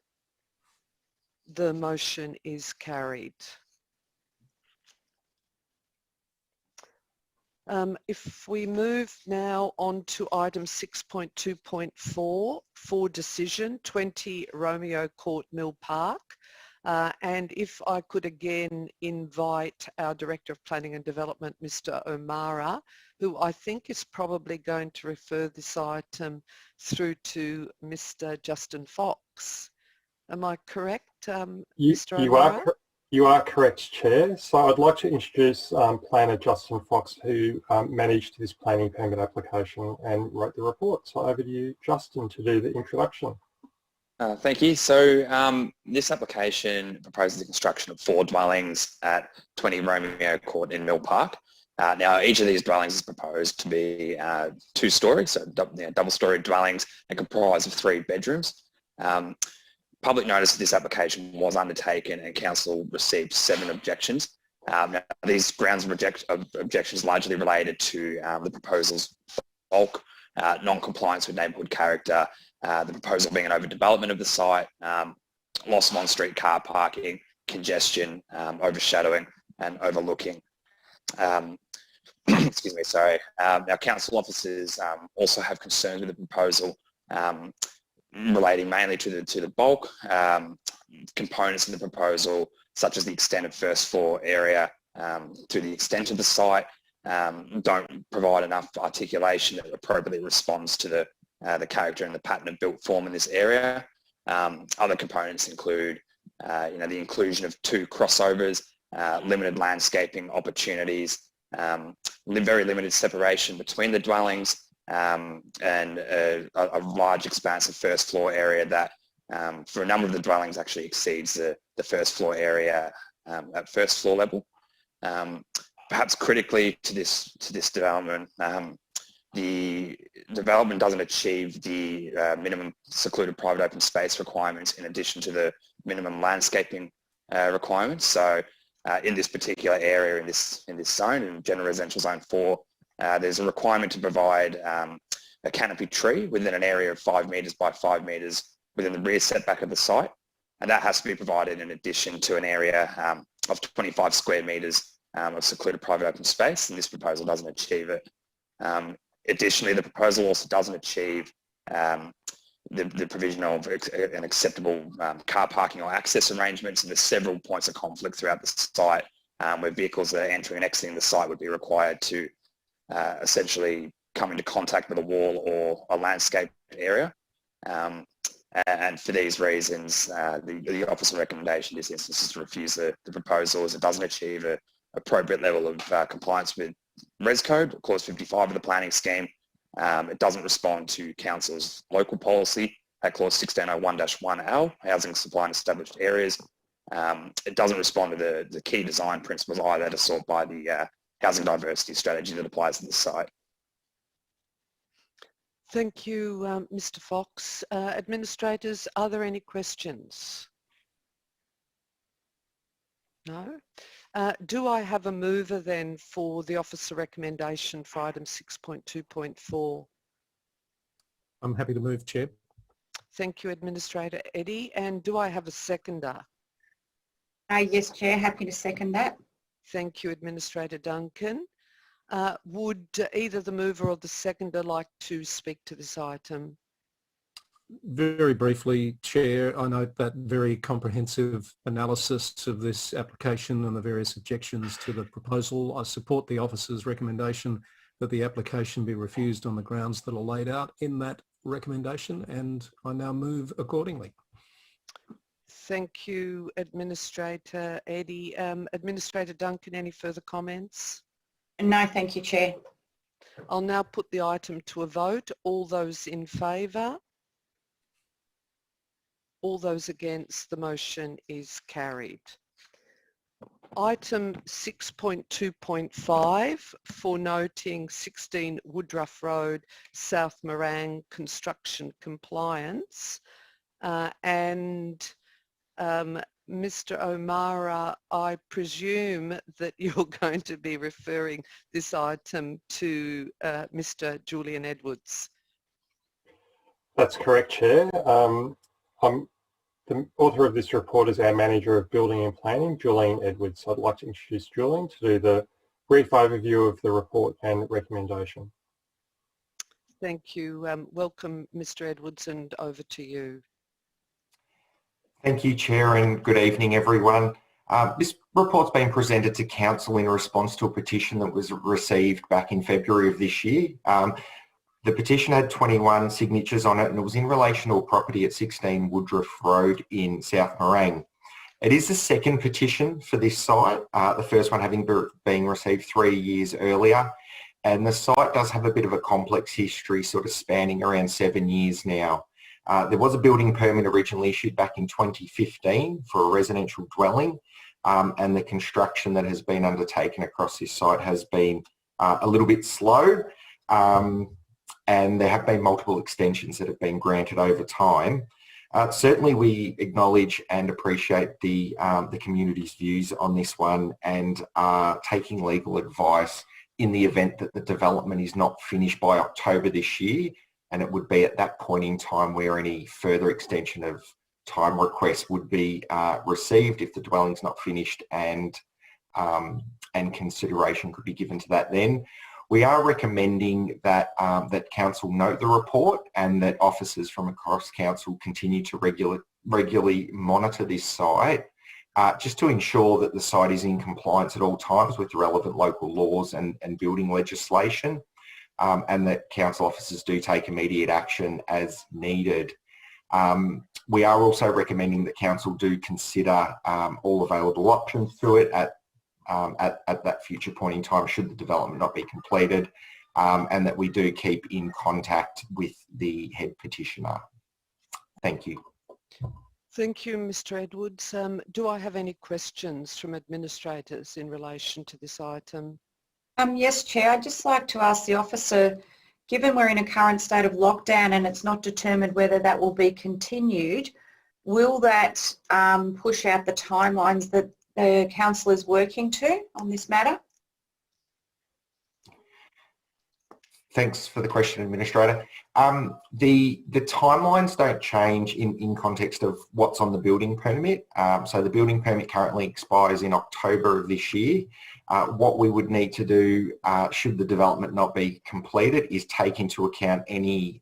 The motion is carried. If we move now on to item 6.2.4 for decision 20 Romeo Court, Mill Park. And if I could again invite our Director of Planning and Development, Mr. O'Mara, who I think is probably going to refer this item through to Mr. Justin Fox. Am I correct, Mr. O'Mara? You are correct, Chair. So I'd like to introduce Planner Justin Fox, who managed this planning permit application and wrote the report. So over to you, Justin, to do the introduction. Thank you. So this application proposes the construction of 4 dwellings at 20 Romeo Court in Mill Park. Now, each of these dwellings is proposed to be 2-storey, so double-storey dwellings and comprise of 3 bedrooms. Public notice of this application was undertaken and Council received 7 objections. Now, these grounds of objections largely related to the proposal's bulk, non-compliance with neighbourhood character, the proposal being an overdevelopment of the site, loss of on-street car parking, congestion, overshadowing and overlooking. Excuse me, sorry. Now, council officers also have concerns with the proposal relating mainly to the bulk, components in the proposal, such as the extended first floor area to the extent of the site, don't provide enough articulation that appropriately responds to the character and the pattern of built form in this area. Other components include the inclusion of 2 crossovers, limited landscaping opportunities, very limited separation between the dwellings, and a large expanse of first floor area that for a number of the dwellings actually exceeds the first floor area at first floor level. Perhaps critically to this development, the development doesn't achieve the minimum secluded private open space requirements in addition to the minimum landscaping requirements. So in this particular area, in this zone, in General Residential Zone 4, there's a requirement to provide a canopy tree within an area of 5 metres by 5 metres within the rear setback of the site. And that has to be provided in addition to an area of 25 square metres of secluded private open space, and this proposal doesn't achieve it. Additionally, the proposal also doesn't achieve the provision of an acceptable car parking or access arrangements, and there's several points of conflict throughout the site where vehicles that are entering and exiting the site would be required to essentially come into contact with a wall or a landscape area. And for these reasons, the Office's recommendation in this instance is to refuse the proposal, as it doesn't achieve an appropriate level of compliance with Res Code, Clause 55 of the planning scheme. It doesn't respond to Council's local policy at Clause 1601-1L, housing supply in established areas. It doesn't respond to the key design principles either that are sought by the housing diversity strategy that applies to the site. Thank you, Mr. Fox. Administrators, are there any questions? No? Do I have a mover then for the Officer recommendation for item 6.2.4? I'm happy to move, Chair. Thank you, Administrator Eddie. And do I have a seconder? Yes, Chair, happy to second that. Thank you, Administrator Duncan. Would either the mover or the seconder like to speak to this item? Very briefly, Chair, I note that very comprehensive analysis of this application and the various objections to the proposal. I support the Officer's recommendation that the application be refused on the grounds that are laid out in that recommendation, and I now move accordingly. Thank you, Administrator Eddie. Administrator Duncan, any further comments? No, thank you, Chair. I'll now put the item to a vote. All those in favour? All those against? The motion is carried. Item 6.2.5 for noting 16 Woodruff Road, South Morang construction compliance. Mr. O'Mara, I presume that you're going to be referring this item to Mr. Julian Edwards. That's correct, Chair. I'm the author of this report is our Manager of Building and Planning, Julian Edwards. I'd like to introduce Julian to do the brief overview of the report and recommendation. Thank you. Welcome, Mr. Edwards, and over to you. Thank you, Chair, and good evening, everyone. This report's been presented to Council in response to a petition that was received back in February of this year. The petition had 21 signatures on it, and it was in relation to a property at 16 Woodruff Road in South Morang. It is the second petition for this site, the first one having been received 3 years earlier. And the site does have a bit of a complex history, sort of spanning around 7 years now. There was a building permit originally issued back in 2015 for a residential dwelling, and the construction that has been undertaken across this site has been a little bit slow, and there have been multiple extensions that have been granted over time. Certainly we acknowledge and appreciate the community's views on this one, and are taking legal advice in the event that the development is not finished by October this year, and it would be at that point in time where any further extension of time requests would be received if the dwelling's not finished, and consideration could be given to that then. We are recommending that that Council note the report, and that officers from across Council continue to regularly monitor this site, just to ensure that the site is in compliance at all times with the relevant local laws and building legislation, and that Council officers do take immediate action as needed. We are also recommending that Council do consider all available options to it at that future point in time, should the development not be completed, and that we do keep in contact with the head petitioner. Thank you. Thank you, Mr. Edwards. Do I have any questions from administrators in relation to this item? Yes, Chair. I'd just like to ask the officer, given we're in a current state of lockdown and it's not determined whether that will be continued, will that push out the timelines that the council is working to on this matter? Thanks for the question, Administrator. The timelines don't change in context of what's on the building permit. So the building permit currently expires in October of this year. What we would need to do, should the development not be completed, is take into account any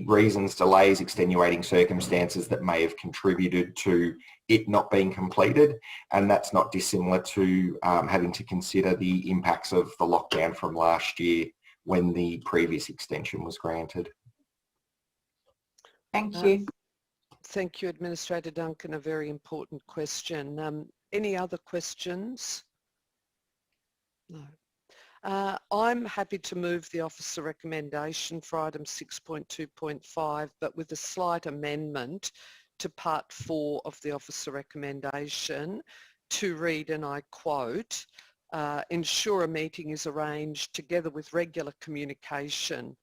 reasons, delays, extenuating circumstances that may have contributed to it not being completed, and that's not dissimilar to having to consider the impacts of the lockdown from last year when the previous extension was granted. Thank you. Thank you, Administrator Duncan. A very important question. Any other questions? No. I'm happy to move the officer recommendation for item 6.2.5, but with a slight amendment to part 4 of the officer recommendation to read, and I quote, ensure a meeting is arranged together with regular communication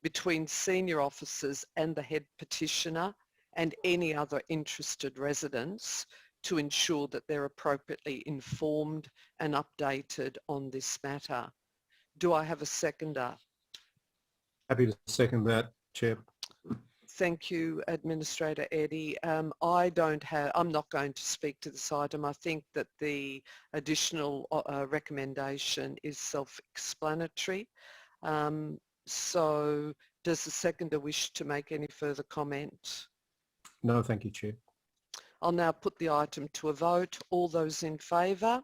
between senior officers and the head petitioner and any other interested residents to ensure that they're appropriately informed and updated on this matter. Do I have a seconder? Happy to second that, Chair. Thank you, Administrator Eddy. I'm not going to speak to this item. I think that the additional recommendation is self-explanatory. So does the seconder wish to make any further comment? No, thank you, Chair. I'll now put the item to a vote. All those in favour?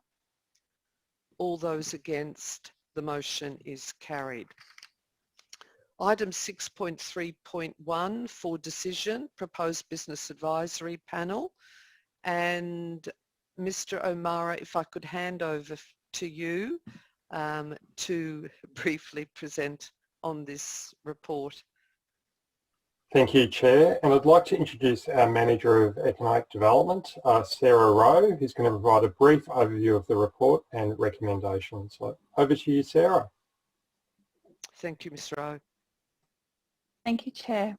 All those against? The motion is carried. Item 6.3.1 for decision, proposed business advisory panel. And Mr. O'Mara, if I could hand over to you to briefly present on this report. Thank you, Chair. And I'd like to introduce our Manager of Economic Development, Sarah Rowe, who's going to provide a brief overview of the report and recommendations. So over to you, Sarah. Thank you, Ms. Rowe. Thank you, Chair.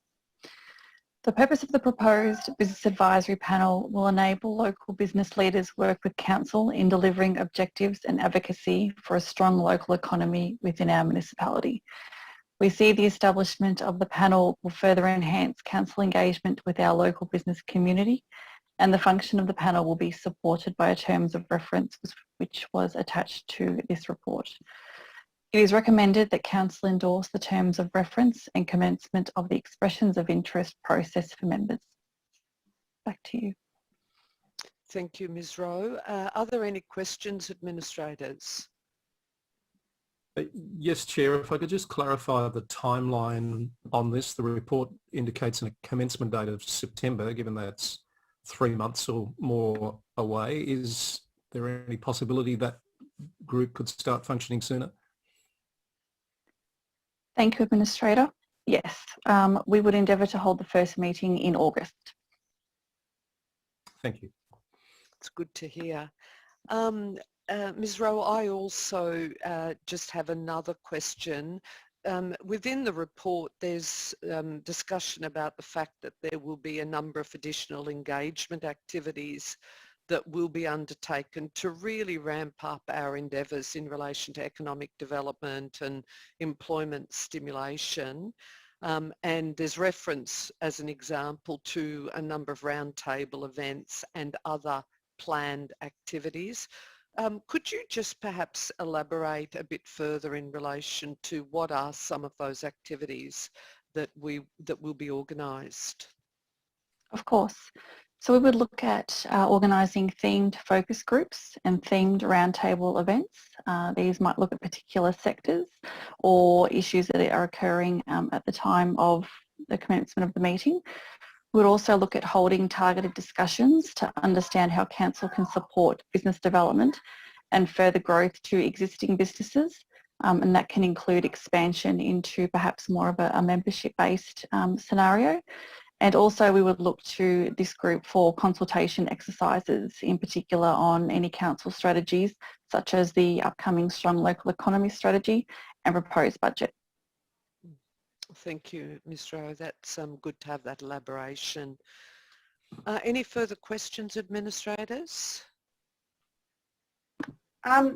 The purpose of the proposed Business Advisory Panel will enable local business leaders work with Council in delivering objectives and advocacy for a strong local economy within our municipality. We see the establishment of the panel will further enhance Council engagement with our local business community, and the function of the panel will be supported by a terms of reference which was attached to this report. It is recommended that Council endorse the terms of reference and commencement of the expressions of interest process for members. Back to you. Thank you, Ms. Rowe. Are there any questions, administrators? Yes, Chair. If I could just clarify the timeline on this. The report indicates a commencement date of September, given that's 3 months or more away. Is there any possibility that group could start functioning sooner? Thank you, Administrator. Yes, we would endeavour to hold the first meeting in August. Thank you. It's good to hear. Ms. Rowe, I also just have another question. Within the report, there's discussion about the fact that there will be a number of additional engagement activities that will be undertaken to really ramp up our endeavours in relation to economic development and employment stimulation. And there's reference, as an example, to a number of roundtable events and other planned activities. Could you just perhaps elaborate a bit further in relation to what are some of those activities that will be organised? Of course. So we would look at organising themed focus groups and themed roundtable events. These might look at particular sectors or issues that are occurring at the time of the commencement of the meeting. We would also look at holding targeted discussions to understand how Council can support business development and further growth to existing businesses, and that can include expansion into perhaps more of a membership-based scenario. And also we would look to this group for consultation exercises, in particular on any council strategies, such as the upcoming Strong Local Economy Strategy and proposed budget. Thank you, Ms. Rowe. That's good to have that elaboration. Any further questions, administrators?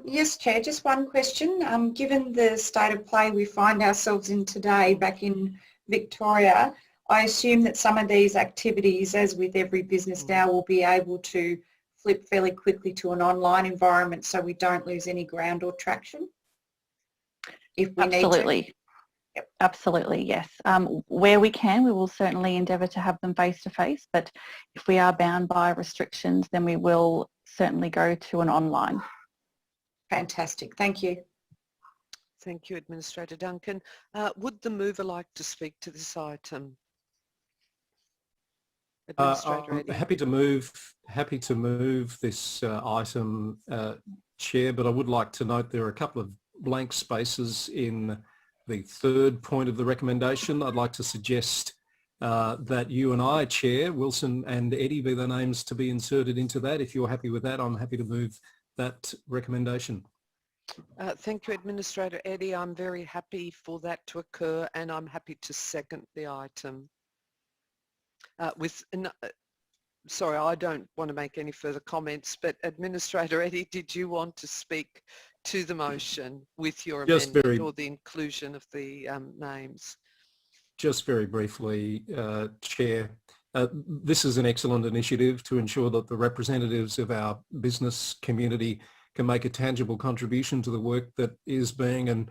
Yes, Chair, just one question. Given the state of play we find ourselves in today back in Victoria, I assume that some of these activities, as with every business now, will be able to flip fairly quickly to an online environment so we don't lose any ground or traction if we Absolutely. need to. Yep. Absolutely, yes. Where we can, we will certainly endeavour to have them face-to-face, but if we are bound by restrictions, then we will certainly go to an online. Fantastic, thank you. Thank you, Administrator Duncan. Would the mover like to speak to this item? Administrator I'm Eddy. happy to move this item, Chair, but I would like to note there are a couple of blank spaces in the third point of the recommendation. I'd like to suggest that you and I, Chair, Wilson and Eddie, be the names to be inserted into that. If you're happy with that, I'm happy to move that recommendation. Thank you, Administrator Eddy. I'm very happy for that to occur, and I'm happy to second the item. Sorry, I don't want to make any further comments, but Administrator Eddy, did you want to speak to the motion with your amendment or the inclusion of the names? Just very briefly, Chair, this is an excellent initiative to ensure that the representatives of our business community can make a tangible contribution to the work that is being and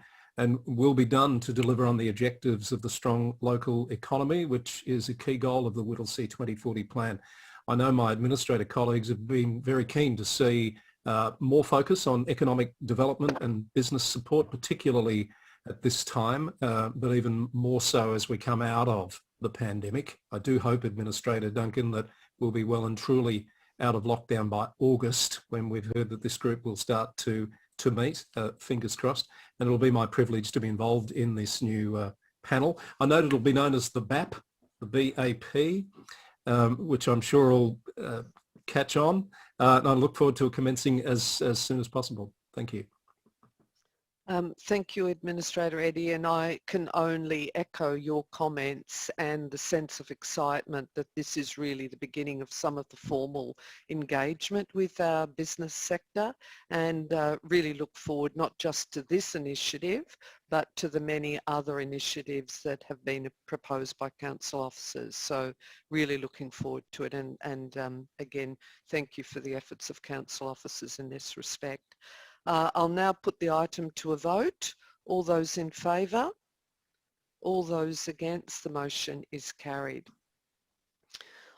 will be done to deliver on the objectives of the strong local economy, which is a key goal of the Whittlesea 2040 plan. I know my administrator colleagues have been very keen to see more focus on economic development and business support, particularly at this time, but even more so as we come out of the pandemic. I do hope, Administrator Duncan, that we'll be well and truly out of lockdown by August, when we've heard that this group will start to meet, fingers crossed, and it'll be my privilege to be involved in this new panel. I know it'll be known as the BAP, the BAP, which I'm sure will catch on, and I look forward to it commencing as soon as possible. Thank you. Thank you, Administrator Eddy, and I can only echo your comments and the sense of excitement that this is really the beginning of some of the formal engagement with our business sector, and really look forward not just to this initiative but to the many other initiatives that have been proposed by council officers. So really looking forward to it, and again, thank you for the efforts of council officers in this respect. I'll now put the item to a vote. All those in favour? All those against? The motion is carried.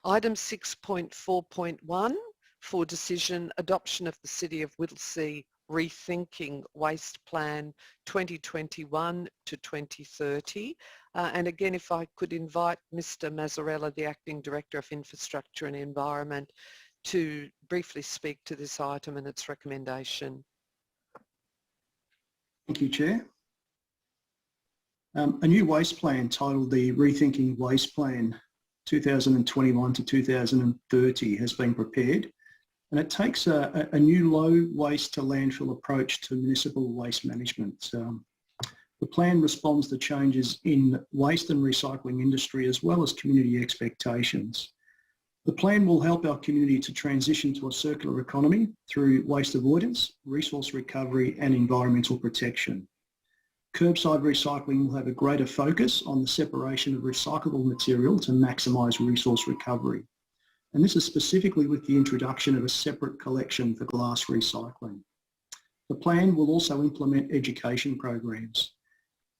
Item 6.4.1 for decision, adoption of the City of Whittlesea Rethinking Waste Plan 2021 to 2030. And again, if I could invite Mr. Mazzarella, the Acting Director of Infrastructure and Environment, to briefly speak to this item and its recommendation. Thank you, Chair. A new waste plan titled the Rethinking Waste Plan 2021 to 2030 has been prepared, and it takes a new low waste to landfill approach to municipal waste management. The plan responds to changes in waste and recycling industry as well as community expectations. The plan will help our community to transition to a circular economy through waste avoidance, resource recovery and environmental protection. Curbside recycling will have a greater focus on the separation of recyclable material to maximise resource recovery. And this is specifically with the introduction of a separate collection for glass recycling. The plan will also implement education programs.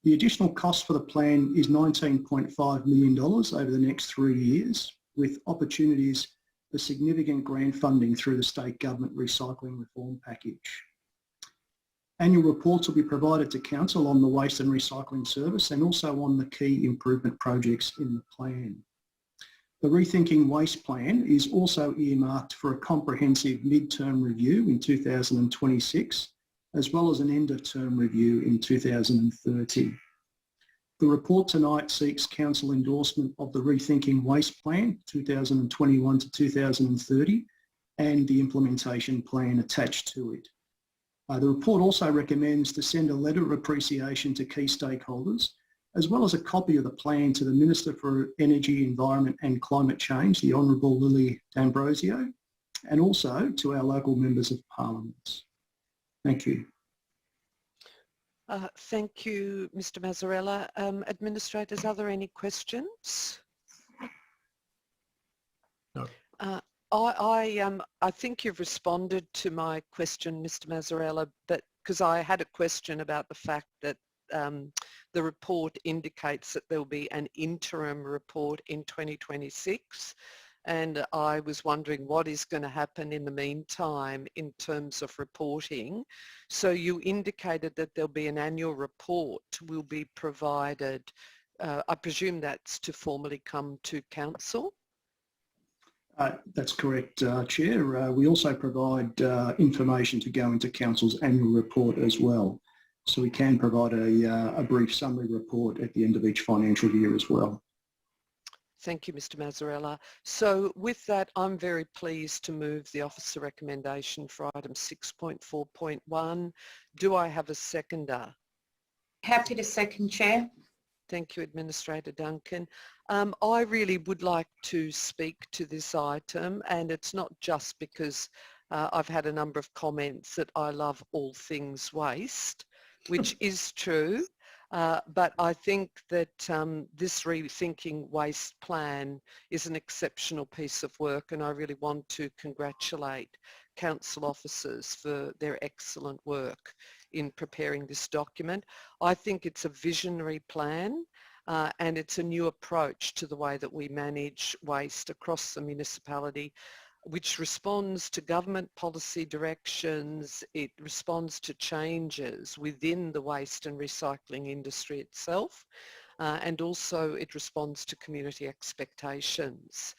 The additional cost for the plan is $19.5 million over the next 3 years, with opportunities for significant grant funding through the state government recycling reform package. Annual reports will be provided to Council on the waste and recycling service and also on the key improvement projects in the plan. The Rethinking Waste Plan is also earmarked for a comprehensive mid-term review in 2026, as well as an end-of-term review in 2030. The report tonight seeks Council endorsement of the Rethinking Waste Plan 2021 to 2030 and the implementation plan attached to it. The report also recommends to send a letter of appreciation to key stakeholders, as well as a copy of the plan to the Minister for Energy, Environment and Climate Change, the Honourable Lily D'Ambrosio, and also to our local members of Parliament. Thank you. Thank you, Mr. Mazzarella. Administrators, are there any questions? No. I think you've responded to my question, Mr. Mazzarella, but because I had a question about the fact that the report indicates that there will be an interim report in 2026, and I was wondering what is going to happen in the meantime in terms of reporting. So you indicated that there'll be an annual report will be provided. I presume that's to formally come to Council? That's correct, Chair. We also provide information to go into Council's annual report as well. So we can provide a brief summary report at the end of each financial year as well. Thank you, Mr. Mazzarella. So with that, I'm very pleased to move the officer recommendation for item 6.4.1. Do I have a seconder? Happy to second, Chair. Thank you, Administrator Duncan. I really would like to speak to this item, and it's not just because I've had a number of comments that I love all things waste, which is true, but I think that this Rethinking Waste Plan is an exceptional piece of work, and I really want to congratulate Council officers for their excellent work in preparing this document. I think it's a visionary plan and it's a new approach to the way that we manage waste across the municipality, which responds to government policy directions, it responds to changes within the waste and recycling industry itself, and also it responds to community expectations.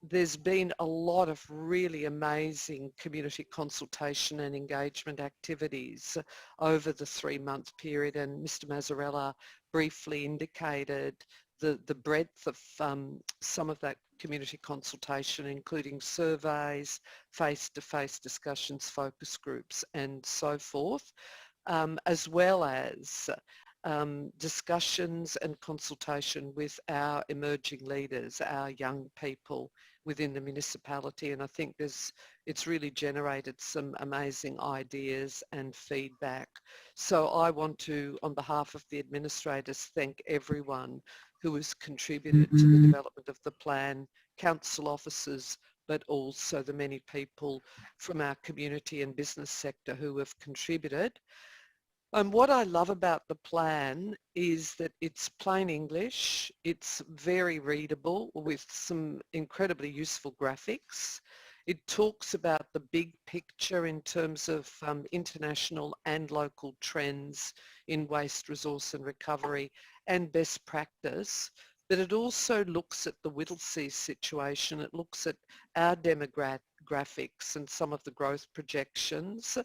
There's been a lot of really amazing community consultation and engagement activities over the 3-month period, and Mr. Mazzarella briefly indicated the breadth of some of that community consultation, including surveys, face-to-face discussions, focus groups and so forth, as well as discussions and consultation with our emerging leaders, our young people within the municipality, and I think it's really generated some amazing ideas and feedback. So I want to, on behalf of the administrators, thank everyone who has contributed to the development of the plan, council officers, but also the many people from our community and business sector who have contributed. And what I love about the plan is that it's plain English, it's very readable with some incredibly useful graphics. It talks about the big picture in terms of international and local trends in waste, resource and recovery and best practice. But it also looks at the Whittlesea situation. It looks at our demographics and some of the growth projections,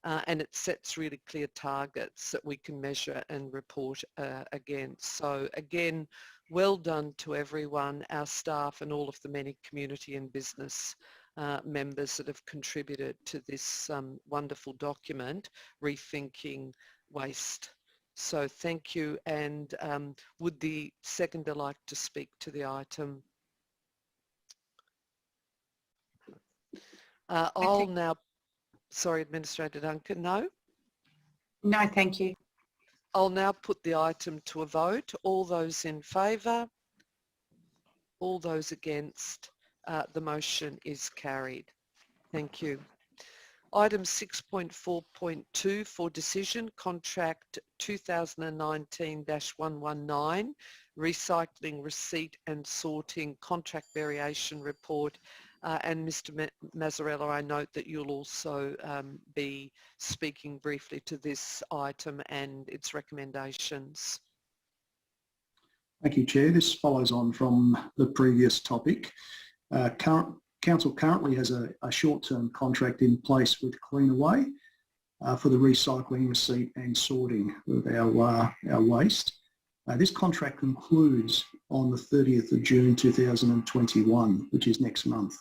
and it sets really clear targets that we can measure and report against. So again, well done to everyone, our staff and all of the many community and business members that have contributed to this wonderful document, Rethinking Waste. So thank you, and would the seconder like to speak to the item? I'll now, sorry Administrator Duncan, no? No, thank you. I'll now put the item to a vote. All those in favour? All those against? The motion is carried. Thank you. Item 6.4.2 for decision, contract 2019-119, recycling receipt and sorting contract variation report. And Mr. Mazzarella, I note that you'll also be speaking briefly to this item and its recommendations. Thank you, Chair. This follows on from the previous topic. Council currently has a short-term contract in place with Cleanaway for the recycling, receipt and sorting of our waste. This contract concludes on the 30th of June 2021, which is next month.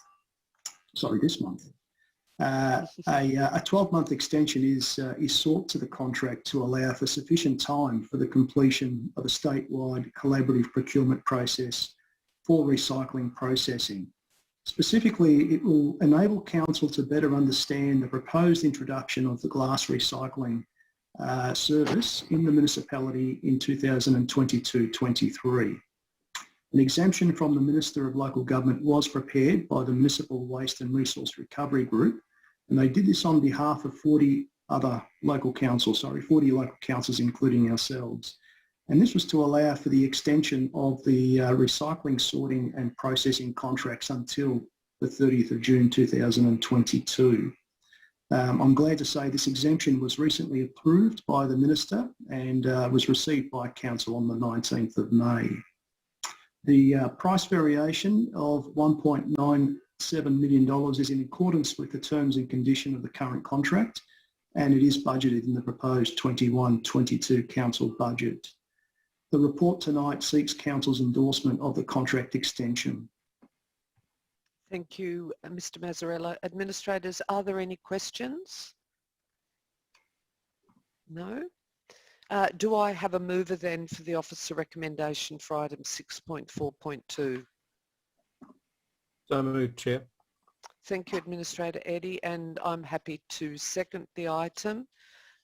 Sorry, this month. A 12-month extension is sought to the contract to allow for sufficient time for the completion of a statewide collaborative procurement process for recycling processing. Specifically, it will enable Council to better understand the proposed introduction of the glass recycling service in the municipality in 2022-23. An exemption from the Minister of Local Government was prepared by the Municipal Waste and Resource Recovery Group, and they did this on behalf of 40 local councils, including ourselves. And this was to allow for the extension of the recycling, sorting and processing contracts until the 30th of June 2022. I'm glad to say this exemption was recently approved by the Minister and was received by Council on the 19th of May. The price variation of $1.97 million is in accordance with the terms and condition of the current contract, and it is budgeted in the proposed 21-22 Council budget. The report tonight seeks Council's endorsement of the contract extension. Thank you, Mr. Mazzarella. Administrators, are there any questions? No? Do I have a mover then for the officer recommendation for item 6.4.2? So moved, Chair. Thank you, Administrator Eddy, and I'm happy to second the item.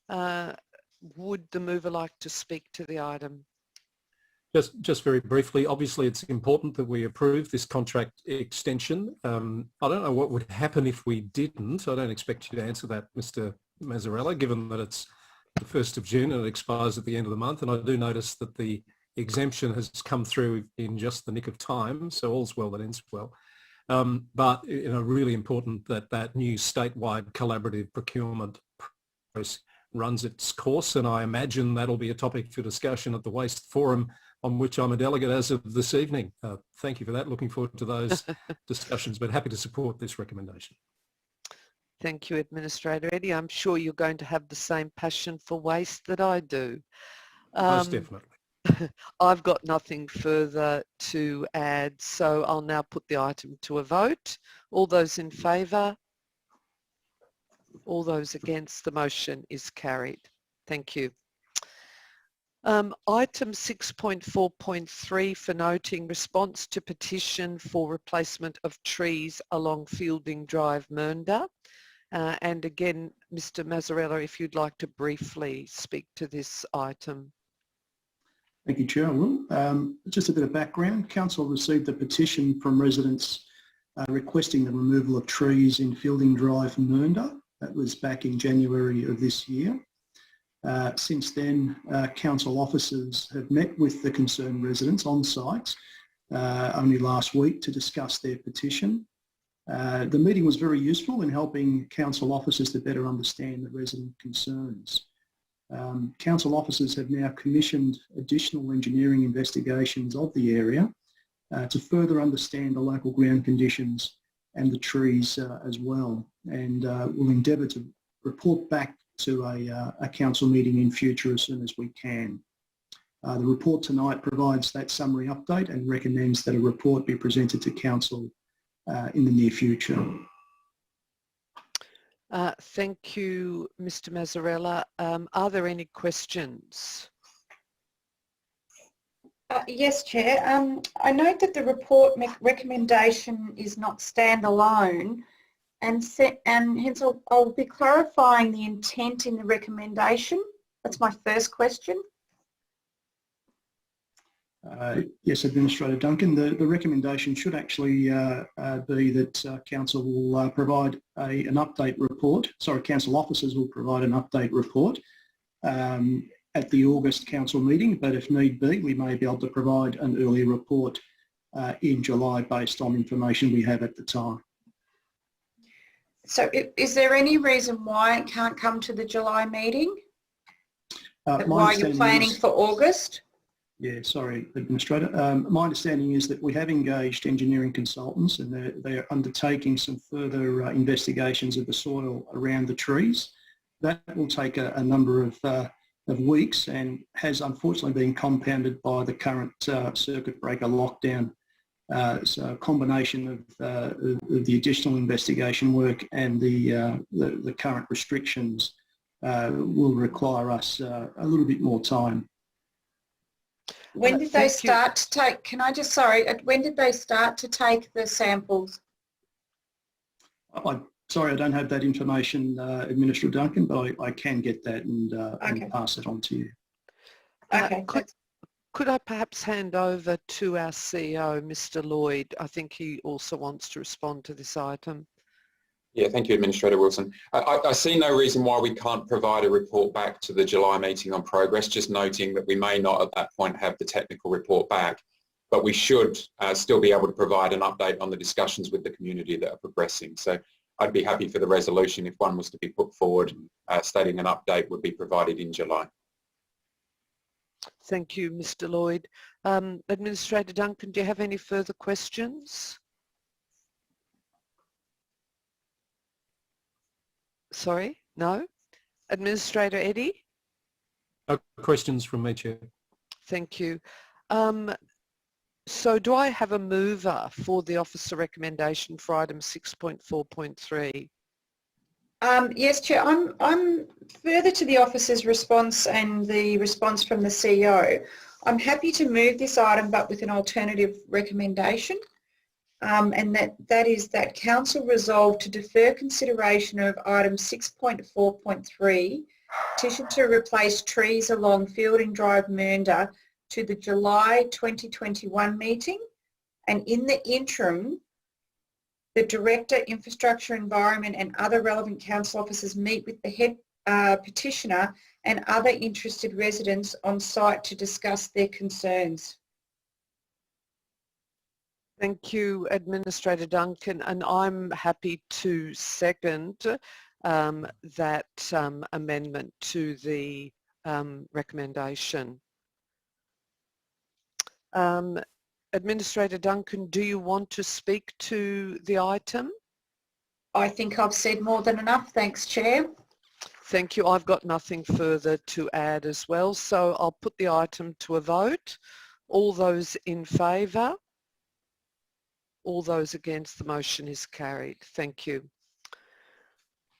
Would the mover like to speak to the item? Just very briefly, obviously it's important that we approve this contract extension. I don't know what would happen if we didn't. I don't expect you to answer that, Mr. Mazzarella, given that it's the 1st of June and it expires at the end of the month. And I do notice that the exemption has come through in just the nick of time, so all's well that ends well. But really important that that new statewide collaborative procurement process runs its course, and I imagine that'll be a topic for discussion at the Waste Forum, on which I'm a delegate as of this evening. Thank you for that. Looking forward to those discussions, but happy to support this recommendation. Thank you, Administrator Eddy. I'm sure you're going to have the same passion for waste that I do. Most definitely. I've got nothing further to add, so I'll now put the item to a vote. All those in favour? All those against? The motion is carried. Thank you. Item 6.4.3 for noting response to petition for replacement of trees along Fielding Drive, Mernda. And again, Mr. Mazzarella, if you'd like to briefly speak to this item. Thank you, Chair. I will. Just a bit of background. Council received a petition from residents requesting the removal of trees in Fielding Drive, Mernda. That was back in January of this year. Since then, Council officers have met with the concerned residents on site only last week to discuss their petition. The meeting was very useful in helping Council officers to better understand the resident concerns. Council officers have now commissioned additional engineering investigations of the area to further understand the local ground conditions and the trees as well, and will endeavour to report back to a council meeting in future as soon as we can. The report tonight provides that summary update and recommends that a report be presented to council in the near future. Thank you, Mr. Mazzarella. Are there any questions? Yes, Chair. I note that the report recommendation is not standalone, and hence I'll be clarifying the intent in the recommendation. That's my first question. Yes, Administrator Duncan, the recommendation should actually be that Council will provide an update report. Sorry, Council officers will provide an update report at the August Council meeting, but if need be, we may be able to provide an early report in July based on information we have at the time. So is there any reason why it can't come to the July meeting? Why you're planning for August? Yeah, sorry, Administrator. My understanding is that we have engaged engineering consultants and they're undertaking some further investigations of the soil around the trees. That will take a number of weeks and has unfortunately been compounded by the current circuit breaker lockdown. So a combination of the additional investigation work and the current restrictions will require us a little bit more time. When did they start to take, can I just, when did they start to take the samples? Sorry, I don't have that information, Administrator Duncan, but I can get that and pass it on to you. Okay. Could I perhaps hand over to our CEO, Mr. Lloyd? I think he also wants to respond to this item. Yeah, thank you, Administrator Wilson. I see no reason why we can't provide a report back to the July meeting on progress, just noting that we may not at that point have the technical report back, but we should still be able to provide an update on the discussions with the community that are progressing. So I'd be happy for the resolution if one was to be put forward stating an update would be provided in July. Thank you, Mr. Lloyd. Administrator Duncan, do you have any further questions? Sorry, no? Administrator Eddy? No questions from me, Chair. Thank you. So do I have a mover for the officer recommendation for item 6.4.3? Yes, Chair. I'm further to the officer's response and the response from the CEO. I'm happy to move this item but with an alternative recommendation. And that is that Council resolve to defer consideration of item 6.4.3, petition to replace trees along Fielding Drive, Mernda, to the July 2021 meeting, and in the interim, the Director, Infrastructure, Environment and other relevant Council officers meet with the head petitioner and other interested residents on site to discuss their concerns. Thank you, Administrator Duncan, and I'm happy to second that amendment to the recommendation. Administrator Duncan, do you want to speak to the item? I think I've said more than enough. Thanks, Chair. Thank you. I've got nothing further to add as well, so I'll put the item to a vote. All those in favour? All those against? The motion is carried. Thank you.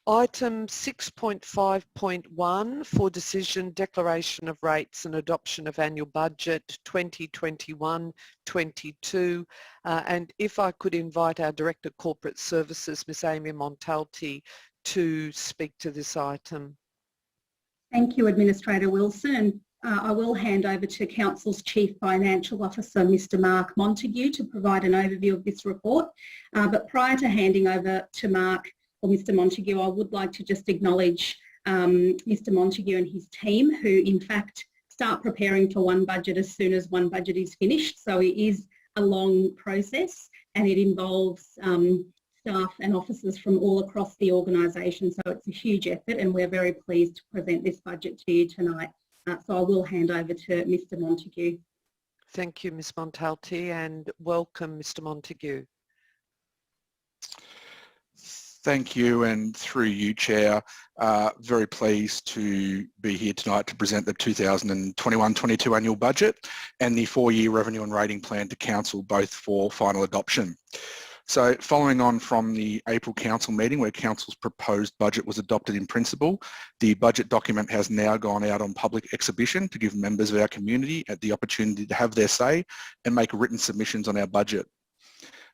Item 6.5.1 for decision, declaration of rates and adoption of annual budget 2021-22. And if I could invite our Director of Corporate Services, Ms. Amy Montalti, to speak to this item. Thank you, Administrator Wilson. I will hand over to Council's Chief Financial Officer, Mr. Mark Montague, to provide an overview of this report. But prior to handing over to Mark or Mr. Montague, I would like to just acknowledge Mr. Montague and his team, who in fact start preparing for one budget as soon as one budget is finished. So it is a long process and it involves staff and officers from all across the organisation. So it's a huge effort and we're very pleased to present this budget to you tonight. So I will hand over to Mr. Montague. Thank you, Ms. Montalti, and welcome, Mr. Montague. Thank you, and through you, Chair, very pleased to be here tonight to present the 2021-22 annual budget and the 4-year revenue and rating plan to Council, both for final adoption. So following on from the April Council meeting where Council's proposed budget was adopted in principle, the budget document has now gone out on public exhibition to give members of our community the opportunity to have their say and make written submissions on our budget.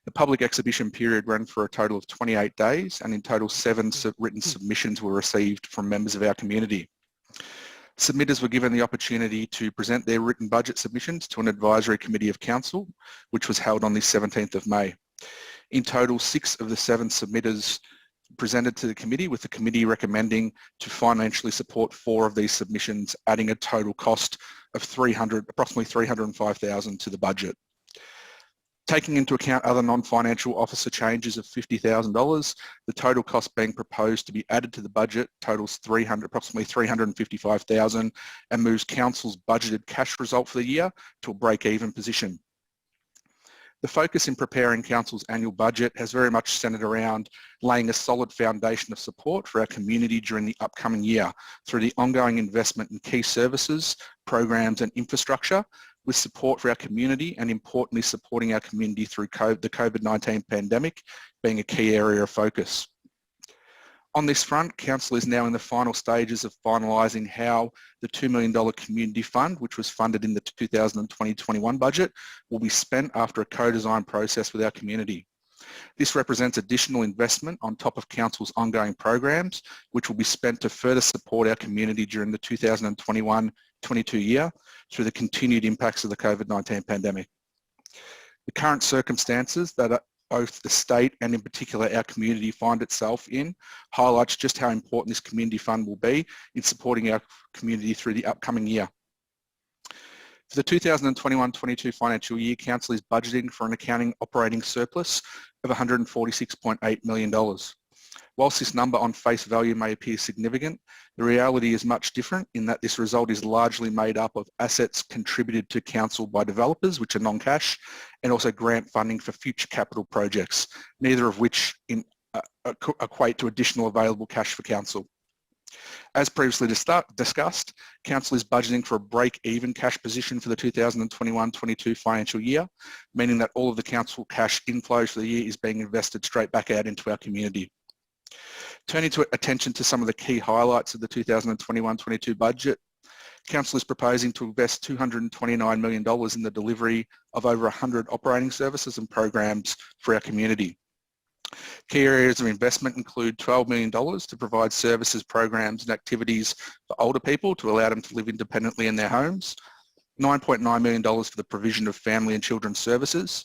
The public exhibition period ran for a total of 28 days and in total 7 written submissions were received from members of our community. Submitters were given the opportunity to present their written budget submissions to an advisory committee of Council, which was held on the 17th of May. In total, 6 of the 7 submitters presented to the committee, with the committee recommending to financially support 4 of these submissions, adding a total cost of approximately $305,000 to the budget. Taking into account other non-financial officer changes of $50,000, the total cost being proposed to be added to the budget totals approximately $355,000 and moves Council's budgeted cash result for the year to a break-even position. The focus in preparing Council's annual budget has very much centred around laying a solid foundation of support for our community during the upcoming year through the ongoing investment in key services, programs and infrastructure, with support for our community and importantly supporting our community through the COVID-19 pandemic being a key area of focus. On this front, Council is now in the final stages of finalising how the $2 million community fund, which was funded in the 2020-21 budget, will be spent after a co-design process with our community. This represents additional investment on top of Council's ongoing programs, which will be spent to further support our community during the 2021-22 year through the continued impacts of the COVID-19 pandemic. The current circumstances that both the state and in particular our community find itself in highlights just how important this community fund will be in supporting our community through the upcoming year. For the 2021-22 financial year, Council is budgeting for an accounting operating surplus of $146.8 million. Whilst this number on face value may appear significant, the reality is much different in that this result is largely made up of assets contributed to Council by developers, which are non-cash, and also grant funding for future capital projects, neither of which equate to additional available cash for Council. As previously discussed, Council is budgeting for a break-even cash position for the 2021-22 financial year, meaning that all of the Council cash inflows for the year is being invested straight back out into our community. Turning to attention to some of the key highlights of the 2021-22 budget, Council is proposing to invest $229 million in the delivery of over 100 operating services and programs for our community. Key areas of investment include $12 million to provide services, programs and activities for older people to allow them to live independently in their homes, $9.9 million for the provision of family and children's services,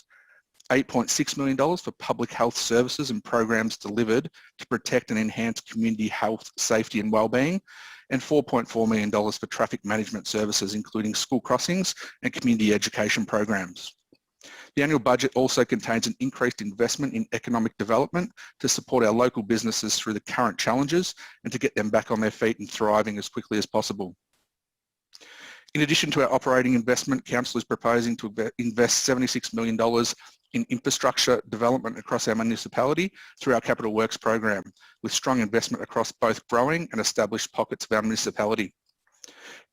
$8.6 million for public health services and programs delivered to protect and enhance community health, safety and wellbeing, and $4.4 million for traffic management services, including school crossings and community education programs. The annual budget also contains an increased investment in economic development to support our local businesses through the current challenges and to get them back on their feet and thriving as quickly as possible. In addition to our operating investment, Council is proposing to invest $76 million in infrastructure development across our municipality through our Capital Works program, with strong investment across both growing and established pockets of our municipality.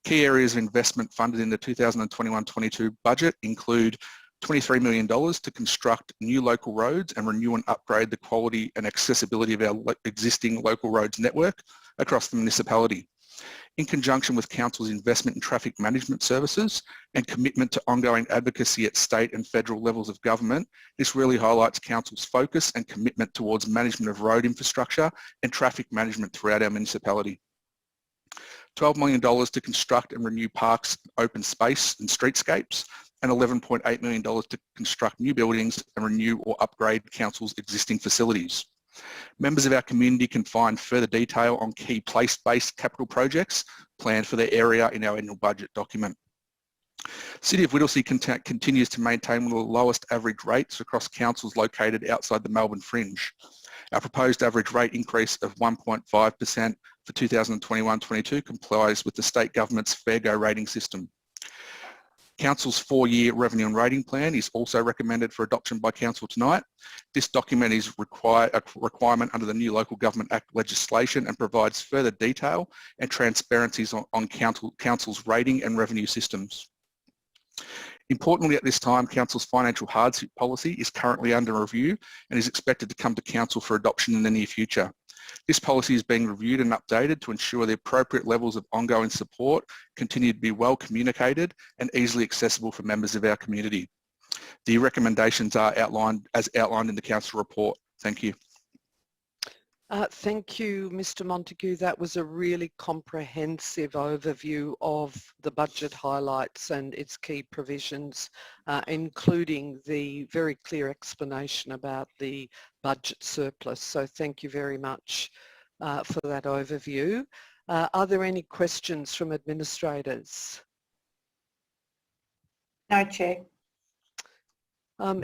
Key areas of investment funded in the 2021-22 budget include $23 million to construct new local roads and renew and upgrade the quality and accessibility of our existing local roads network across the municipality. In conjunction with Council's investment in traffic management services and commitment to ongoing advocacy at state and federal levels of government, this really highlights Council's focus and commitment towards management of road infrastructure and traffic management throughout our municipality. $12 million to construct and renew parks, open space and streetscapes, and $11.8 million to construct new buildings and renew or upgrade Council's existing facilities. Members of our community can find further detail on key place-based capital projects planned for their area in our annual budget document. City of Whittlesea continues to maintain one of the lowest average rates across councils located outside the Melbourne Fringe. Our proposed average rate increase of 1.5% for 2021-22 complies with the state government's Fair Go rating system. Council's 4-year revenue and rating plan is also recommended for adoption by Council tonight. This document is a requirement under the new Local Government Act legislation and provides further detail and transparencies on Council's rating and revenue systems. Importantly, at this time, Council's financial hardship policy is currently under review and is expected to come to Council for adoption in the near future. This policy is being reviewed and updated to ensure the appropriate levels of ongoing support continue to be well communicated and easily accessible for members of our community. The recommendations are outlined in the Council report. Thank you. Thank you, Mr. Montague. That was a really comprehensive overview of the budget highlights and its key provisions, including the very clear explanation about the budget surplus. So thank you very much for that overview. Are there any questions from administrators? No, Chair.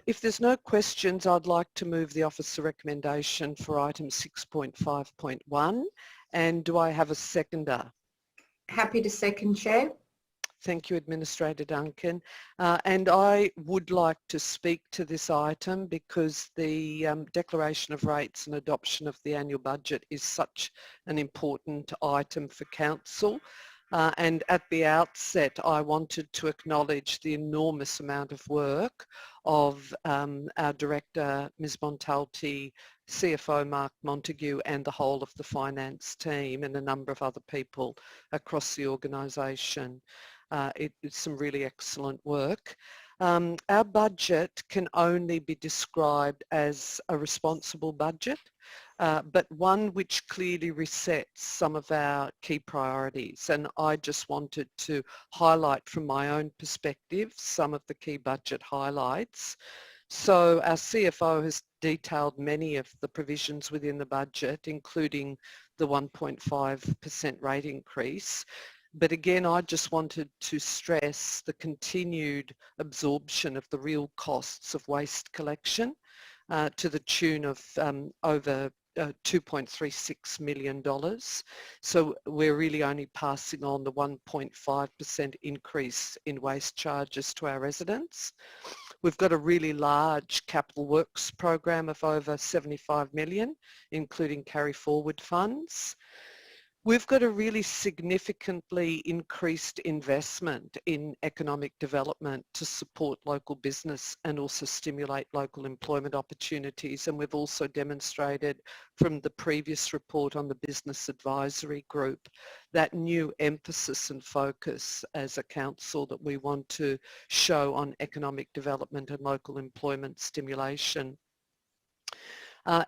If there's no questions, I'd like to move the officer recommendation for item 6.5.1. And do I have a seconder? Happy to second, Chair. Thank you, Administrator Duncan. And I would like to speak to this item because the declaration of rates and adoption of the annual budget is such an important item for Council. And at the outset, I wanted to acknowledge the enormous amount of work of our Director, Ms Montalti, CFO Mark Montague, and the whole of the finance team and a number of other people across the organisation. It's some really excellent work. Our budget can only be described as a responsible budget, but one which clearly resets some of our key priorities. And I just wanted to highlight from my own perspective some of the key budget highlights. So our CFO has detailed many of the provisions within the budget, including the 1.5% rate increase. But again, I just wanted to stress the continued absorption of the real costs of waste collection to the tune of over $2.36 million. So we're really only passing on the 1.5% increase in waste charges to our residents. We've got a really large capital works program of over 75 million, including carry forward funds. We've got a really significantly increased investment in economic development to support local business and also stimulate local employment opportunities. And we've also demonstrated from the previous report on the Business Advisory Group that new emphasis and focus as a council that we want to show on economic development and local employment stimulation.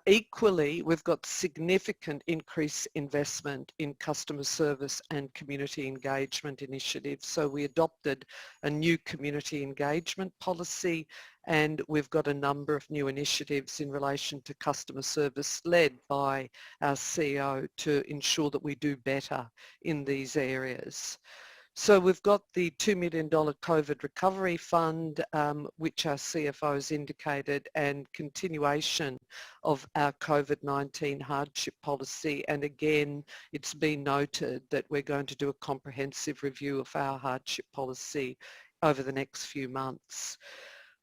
Equally, we've got significant increased investment in customer service and community engagement initiatives. So we adopted a new community engagement policy, and we've got a number of new initiatives in relation to customer service led by our CEO to ensure that we do better in these areas. So we've got the $2 million COVID recovery fund, which our CFO has indicated, and continuation of our COVID-19 hardship policy. And again, it's been noted that we're going to do a comprehensive review of our hardship policy over the next few months.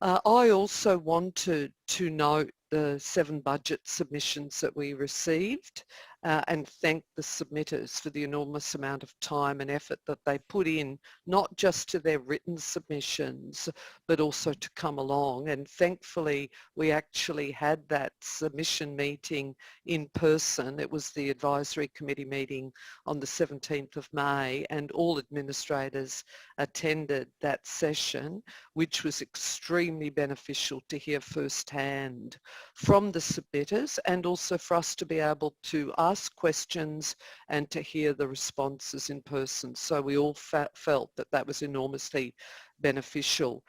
I also wanted to note the 7 budget submissions that we received and thank the submitters for the enormous amount of time and effort that they put in, not just to their written submissions, but also to come along. And thankfully, we actually had that submission meeting in person. It was the advisory committee meeting on the 17th of May, and all administrators attended that session, which was extremely beneficial to hear firsthand from the submitters and also for us to be able to ask questions and to hear the responses in person. So we all felt that that was enormously beneficial.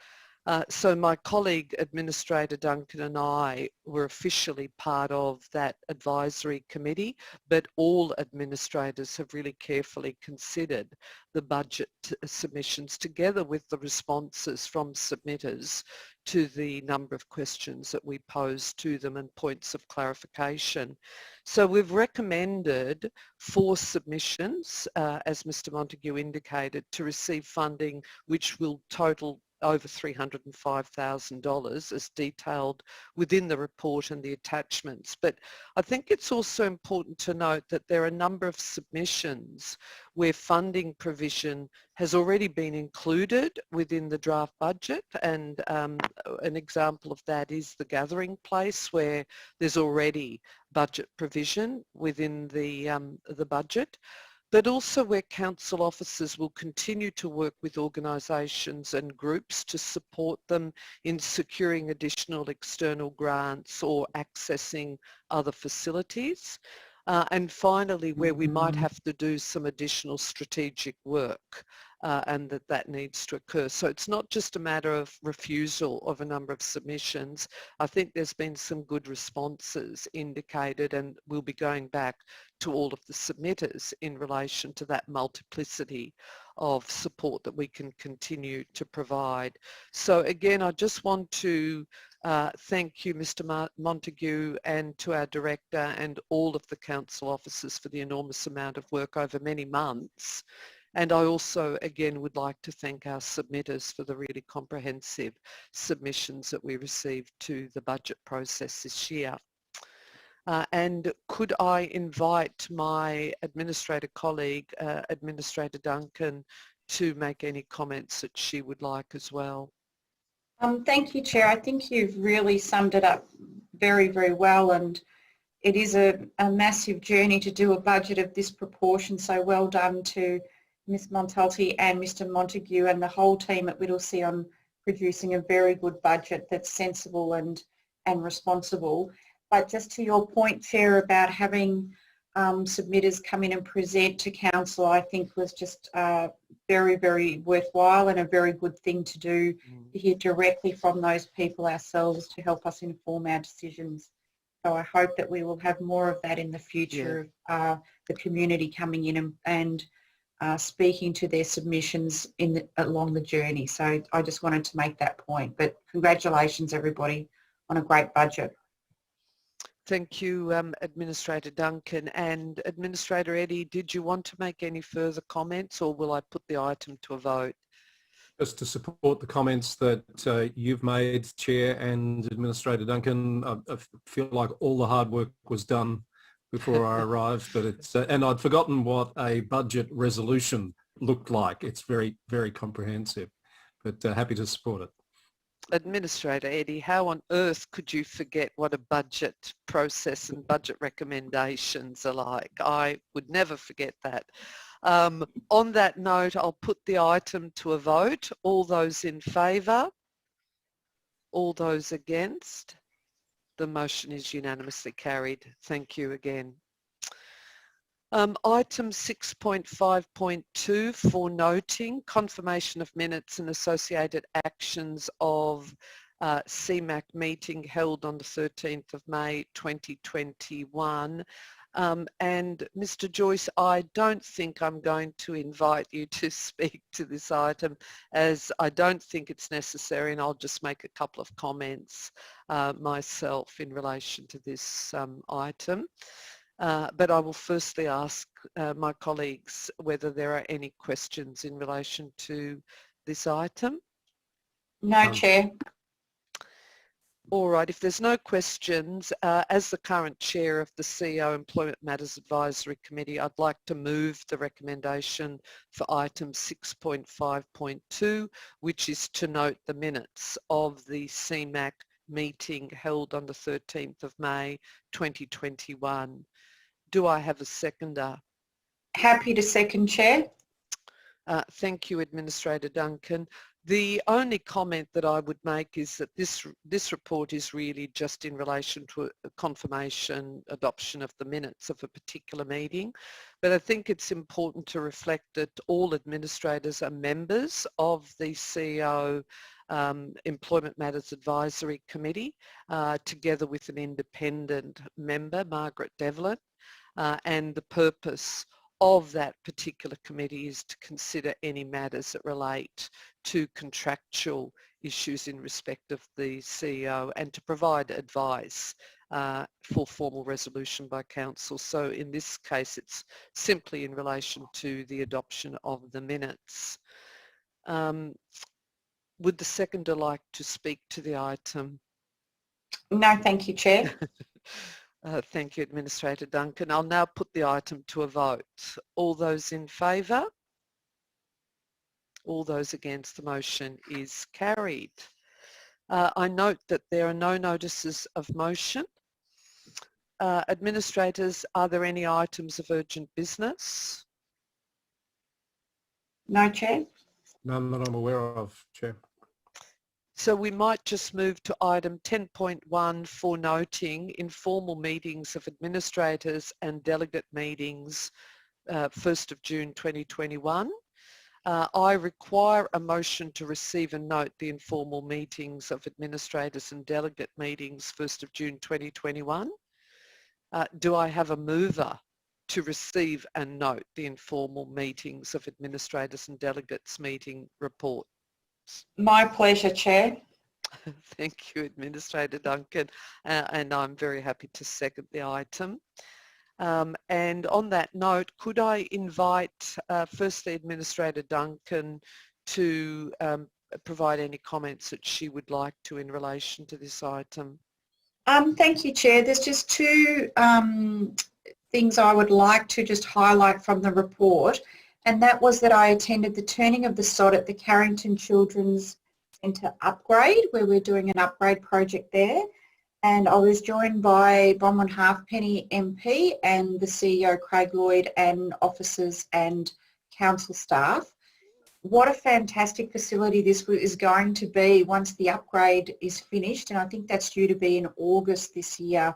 So my colleague Administrator Duncan and I were officially part of that advisory committee, but all administrators have really carefully considered the budget submissions together with the responses from submitters to the number of questions that we posed to them and points of clarification. So we've recommended 4 submissions, as Mr Montague indicated, to receive funding which will total over $305,000 as detailed within the report and the attachments. But I think it's also important to note that there are a number of submissions where funding provision has already been included within the draft budget, and an example of that is the Gathering Place, where there's already budget provision within the budget, but also where council officers will continue to work with organisations and groups to support them in securing additional external grants or accessing other facilities. And finally, where we might have to do some additional strategic work and that needs to occur. So it's not just a matter of refusal of a number of submissions. I think there's been some good responses indicated, and we'll be going back to all of the submitters in relation to that multiplicity of support that we can continue to provide. So again, I just want to thank you, Mr Montague, and to our Director and all of the Council officers for the enormous amount of work over many months And I also, again, would like to thank our submitters for the really comprehensive submissions that we received to the budget process this year. And could I invite my administrator colleague, Administrator Duncan, to make any comments that she would like as well? Thank you, Chair. I think you've really summed it up very, very well, and it is a massive journey to do a budget of this proportion, so well done to Ms Montalti and Mr Montague and the whole team at Whittlesea on producing a very good budget that's sensible and responsible. But just to your point, Chair, about having submitters come in and present to Council, I think was just very, very worthwhile and a very good thing to do, to hear directly from those people ourselves to help us inform our decisions. So I hope that we will have more of that in the future, of the community coming in and speaking to their submissions along the journey. So I just wanted to make that point. But congratulations, everybody, on a great budget. Thank you, Administrator Duncan. And Administrator Eddy, did you want to make any further comments, or will I put the item to a vote? Just to support the comments that you've made, Chair and Administrator Duncan. I feel like all the hard work was done before I arrived, but it's and I'd forgotten what a budget resolution looked like. It's very, very comprehensive, but happy to support it. Administrator Eddy, how on earth could you forget what a budget process and budget recommendations are like? I would never forget that. On that note, I'll put the item to a vote. All those in favour? All those against? The motion is unanimously carried. Thank you again. Item 6.5.2 for noting, confirmation of minutes and associated actions of CMAC meeting held on the 13th of May 2021. And Mr. Joyce, I don't think I'm going to invite you to speak to this item, as I don't think it's necessary, and I'll just make a couple of comments myself in relation to this item. But I will firstly ask my colleagues whether there are any questions in relation to this item. No, Chair. All right, if there's no questions, as the current chair of the CEO Employment Matters Advisory Committee, I'd like to move the recommendation for item 6.5.2, which is to note the minutes of the CMAC meeting held on the 13th of May 2021. Do I have a seconder? Happy to second, Chair. Thank you, Administrator Duncan. The only comment that I would make is that this report is really just in relation to a confirmation, adoption of the minutes of a particular meeting. But I think it's important to reflect that all administrators are members of the CEO Employment Matters Advisory Committee, together with an independent member, Margaret Devlin, and the purpose of that particular committee is to consider any matters that relate to contractual issues in respect of the CEO and to provide advice for formal resolution by Council. So in this case, it's simply in relation to the adoption of the minutes. Would the seconder like to speak to the item? No, thank you, Chair. Thank you, Administrator Duncan. I'll now put the item to a vote. All those in favour? All those against? The motion is carried. I note that there are no notices of motion. Administrators, are there any items of urgent business? No, Chair. None that I'm aware of, Chair. So we might just move to item 10.1 for noting informal meetings of administrators and delegate meetings 1st of June 2021. I require a motion to receive and note the informal meetings of administrators and delegate meetings 1st of June 2021. Do I have a mover to receive and note the informal meetings of administrators and delegates meeting report? My pleasure, Chair. Thank you, Administrator Duncan, and I'm very happy to second the item. And on that note, could I invite firstly Administrator Duncan to provide any comments that she would like to in relation to this item? Thank you, Chair. There's just two things I would like to just highlight from the report, and that was that I attended the turning of the sod at the Carrington Children's Centre upgrade, where we're doing an upgrade project there, and I was joined by Bronwyn Halfpenny MP and the CEO Craig Lloyd and officers and council staff. What a fantastic facility this is going to be once the upgrade is finished, and I think that's due to be in August this year.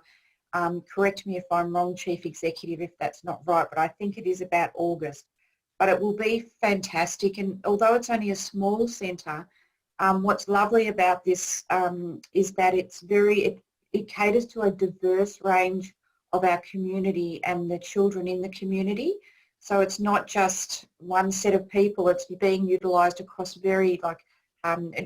Correct me if I'm wrong, Chief Executive, if that's not right, but I think it is about August. But it will be fantastic, and although it's only a small centre, what's lovely about this is that it caters to a diverse range of our community and the children in the community. So it's not just one set of people, it's being utilised across very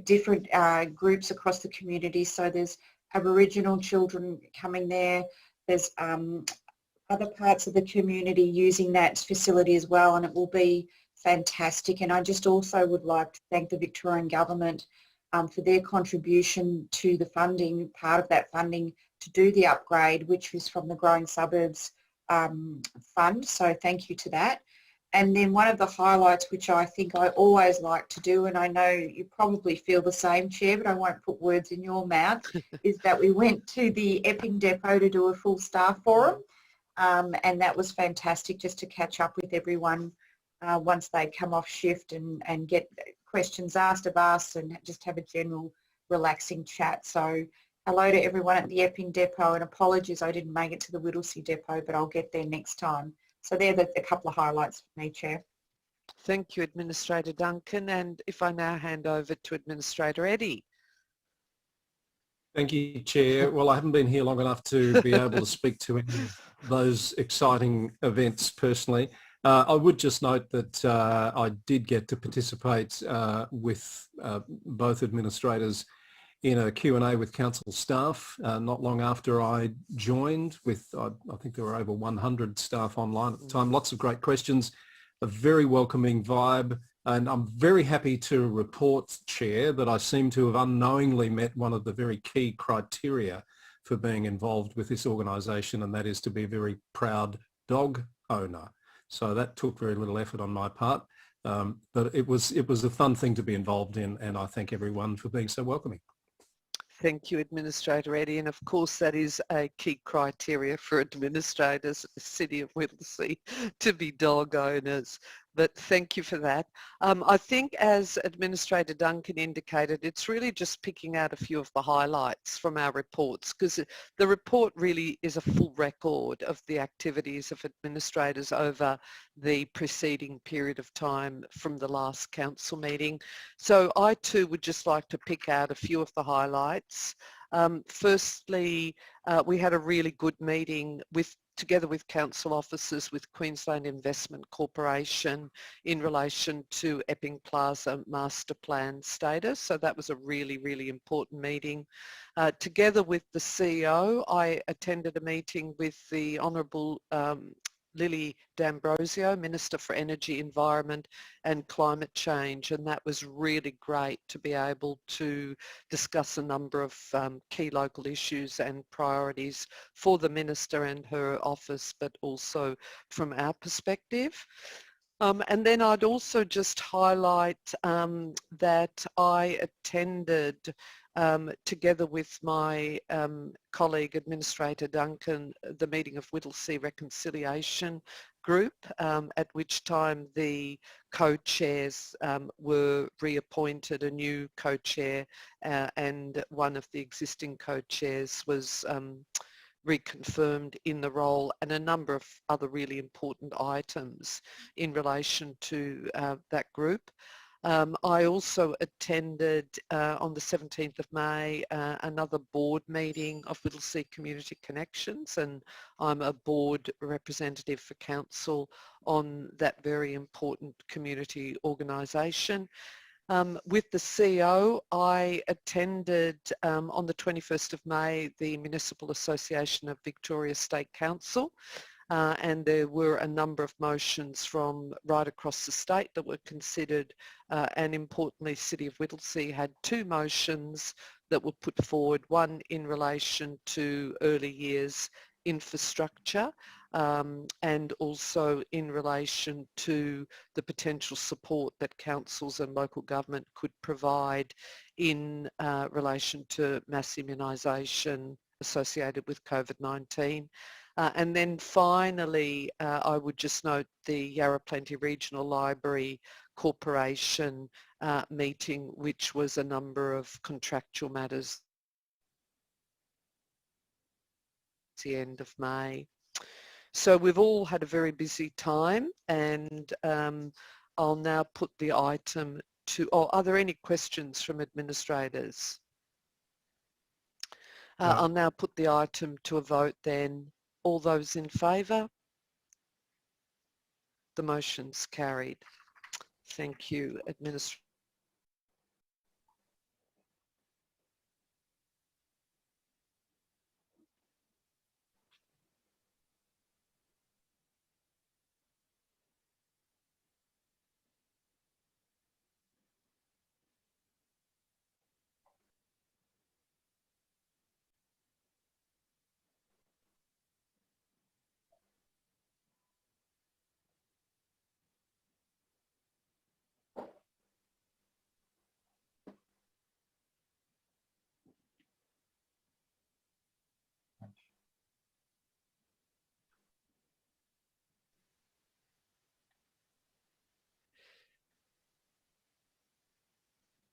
different groups across the community. So there's Aboriginal children coming there, there's other parts of the community using that facility as well, and it will be fantastic. And I just also would like to thank the Victorian Government for their contribution to the funding, part of that funding to do the upgrade, which is from the Growing Suburbs fund, so thank you to that. And then one of the highlights, which I think I always like to do, and I know you probably feel the same, Chair, but I won't put words in your mouth, is that we went to the Epping Depot to do a full staff forum, and that was fantastic just to catch up with everyone once they come off shift and get questions asked of us and just have a general relaxing chat. So hello to everyone at the Epping Depot, and apologies I didn't make it to the Whittlesea Depot, but I'll get there next time. So they're a couple of highlights for me, Chair. Thank you, Administrator Duncan. And if I now hand over to Administrator Eddie. Thank you, Chair. Well, I haven't been here long enough to be able to speak to any of those exciting events personally. I would just note that I did get to participate with both administrators in a Q&A with council staff not long after I joined with, I think there were over 100 staff online at the time. Lots of great questions, a very welcoming vibe, and I'm very happy to report, Chair, that I seem to have unknowingly met one of the very key criteria for being involved with this organisation, and that is to be a very proud dog owner. So that took very little effort on my part, but it was a fun thing to be involved in, and I thank everyone for being so welcoming. Thank you, Administrator Eddie, and of course that is a key criteria for administrators at the City of Whittlesea to be dog owners. But thank you for that. I think, as Administrator Duncan indicated, it's really just picking out a few of the highlights from our reports, because the report really is a full record of the activities of administrators over the preceding period of time from the last council meeting. So I too would just like to pick out a few of the highlights. Firstly, we had a really good meeting together with council officers with Queensland Investment Corporation in relation to Epping Plaza Master Plan status. So that was a really, really important meeting. Together with the CEO, I attended a meeting with the Honourable Lily D'Ambrosio, Minister for Energy, Environment and Climate Change, and that was really great to be able to discuss a number of key local issues and priorities for the Minister and her office, but also from our perspective. And then I'd also just highlight that I attended together with my colleague Administrator Duncan, the meeting of Whittlesea Reconciliation Group, at which time the co-chairs were reappointed, a new co-chair, and one of the existing co-chairs was reconfirmed in the role, and a number of other really important items in relation to that group. I also attended on the 17th of May another board meeting of Whittlesea Community Connections, and I'm a board representative for council on that very important community organisation. With the CEO, I attended on the 21st of May the Municipal Association of Victoria State Council, and there were a number of motions from right across the state that were considered, and importantly City of Whittlesea had 2 motions that were put forward, one in relation to early years infrastructure and also in relation to the potential support that councils and local government could provide in relation to mass immunisation associated with COVID-19. And then finally, I would just note the Yarra Plenty Regional Library Corporation meeting, which was a number of contractual matters at the end of May. So we've all had a very busy time, and I'll now put the item to, are there any questions from administrators? I'll now put the item to a vote then. All those in favour? The motion's carried. Thank you, Administrator.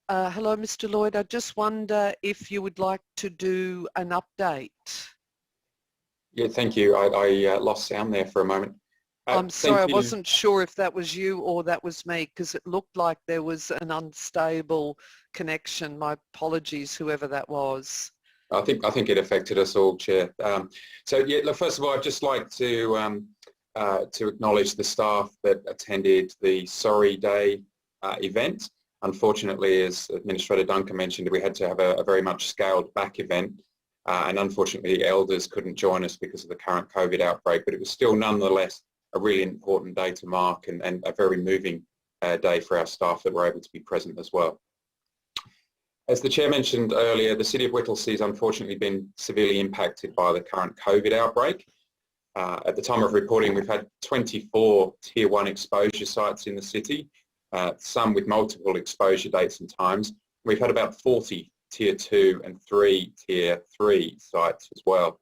Hello, Mr. Lloyd. I just wonder if you would like to do an update. Yeah, thank you. I lost sound there for a moment. I'm sorry, I wasn't sure if that was you or that was me, because it looked like there was an unstable connection. My apologies, whoever that was. I think it affected us all, Chair. So yeah, look, first of all, I'd just like to acknowledge the staff that attended the Sorry Day event. Unfortunately, as Administrator Duncan mentioned, we had to have a very much scaled back event, and unfortunately elders couldn't join us because of the current COVID outbreak, but it was still nonetheless a really important day to mark, and a very moving day for our staff that were able to be present as well. As the Chair mentioned earlier, the City of Whittlesea has unfortunately been severely impacted by the current COVID outbreak. At the time of reporting, we've had 24 Tier 1 exposure sites in the city, some with multiple exposure dates and times. We've had about 40 Tier 2 and 3 Tier 3 sites as well.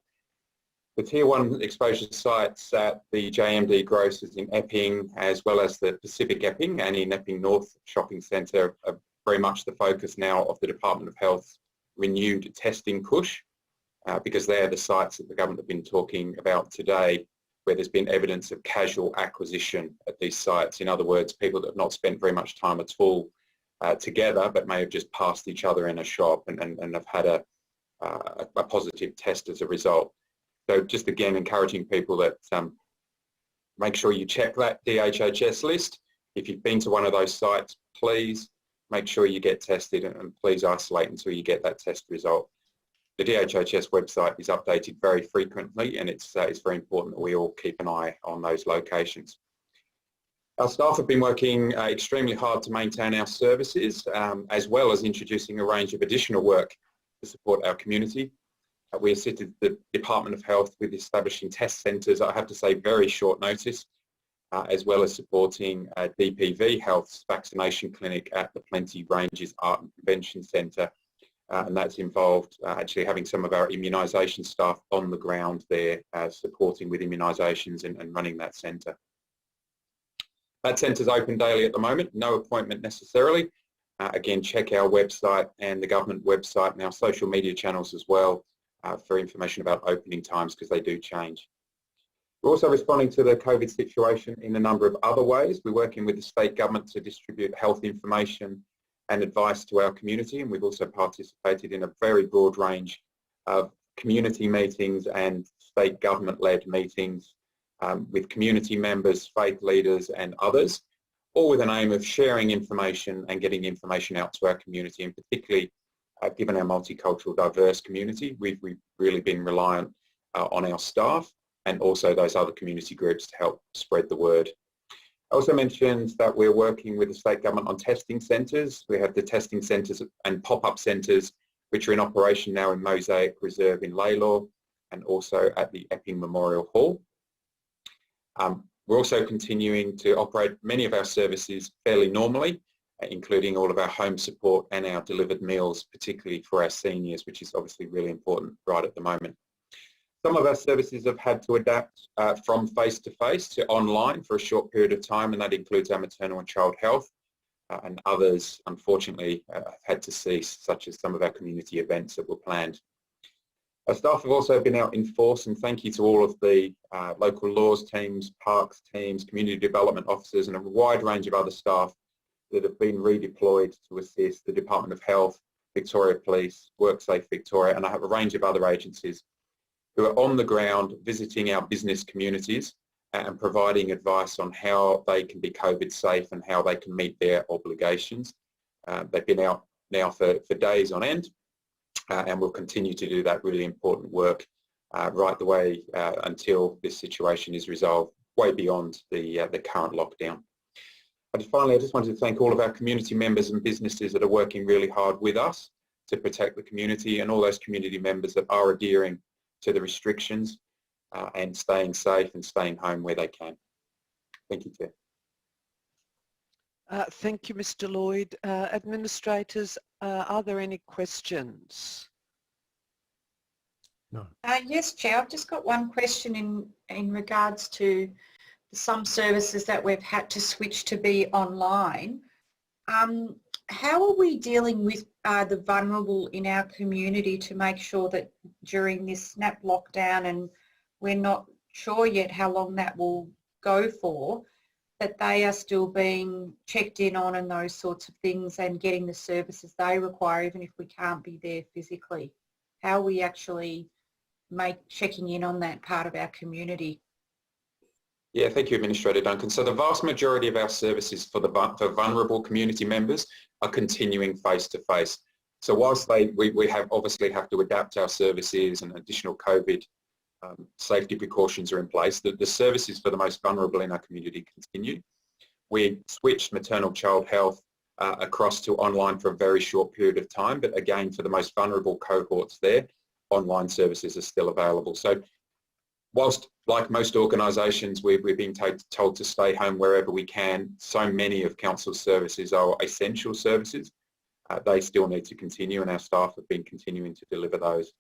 The Tier 1 exposure sites at the JMD Grocers in Epping, as well as the Pacific Epping and in Epping North Shopping Centre, are very much the focus now of the Department of Health's renewed testing push, because they're the sites that the government have been talking about today, where there's been evidence of casual acquisition at these sites. In other words, people that have not spent very much time at all together, but may have just passed each other in a shop and have had a positive test as a result. So just again, encouraging people that make sure you check that DHHS list. If you've been to one of those sites, please make sure you get tested, and please isolate until you get that test result. The DHHS website is updated very frequently, and it's very important that we all keep an eye on those locations. Our staff have been working extremely hard to maintain our services, as well as introducing a range of additional work to support our community. We assisted the Department of Health with establishing test centres, I have to say very short notice, as well as supporting DPV Health's vaccination clinic at the Plenty Ranges Art and Convention Centre. And that's involved actually having some of our immunisation staff on the ground there, supporting with immunisations and running that centre. That centre's open daily at the moment, no appointment necessarily. Again, check our website and the government website and our social media channels as well for information about opening times, because they do change. We're also responding to the COVID situation in a number of other ways. We're working with the state government to distribute health information and advice to our community, and we've also participated in a very broad range of community meetings and state government-led meetings with community members, faith leaders and others, all with an aim of sharing information and getting information out to our community, and particularly given our multicultural diverse community, we've really been reliant on our staff and also those other community groups to help spread the word. I also mentioned that we're working with the state government on testing centres. We have the testing centres and pop-up centres which are in operation now in Mosaic Reserve in Laylaw and also at the Epping Memorial Hall. We're also continuing to operate many of our services fairly normally, including all of our home support and our delivered meals, particularly for our seniors, which is obviously really important right at the moment. Some of our services have had to adapt from face-to-face to online for a short period of time, and that includes our maternal and child health, and others, unfortunately, have had to cease, such as some of our community events that were planned. Our staff have also been out in force, and thank you to all of the local laws teams, parks teams, community development officers, and a wide range of other staff that have been redeployed to assist the Department of Health, Victoria Police, WorkSafe Victoria, and I have a range of other agencies who are on the ground visiting our business communities and providing advice on how they can be COVID safe and how they can meet their obligations. They've been out now for days on end, and we'll continue to do that really important work right the way until this situation is resolved, way beyond the current lockdown. And finally, I just wanted to thank all of our community members and businesses that are working really hard with us to protect the community, and all those community members that are adhering to the restrictions and staying safe and staying home where they can. Thank you, Chair. Thank you, Mr. Lloyd. Administrators, are there any questions? No. Yes, Chair. I've just got one question in regards to some services that we've had to switch to be online. How are we dealing with the vulnerable in our community to make sure that during this snap lockdown, and we're not sure yet how long that will go for, that they are still being checked in on and those sorts of things and getting the services they require even if we can't be there physically? How are we actually checking in on that part of our community? Yeah, thank you, Administrator Duncan. So the vast majority of our services for vulnerable community members are continuing face-to-face. So whilst we obviously have to adapt our services and additional COVID safety precautions are in place, the services for the most vulnerable in our community continue. We switched maternal child health across to online for a very short period of time, but again, for the most vulnerable cohorts there, online services are still available. So whilst, like most organisations, we're being told to stay home wherever we can, so many of Council's services are essential services. They still need to continue, and our staff have been continuing to deliver those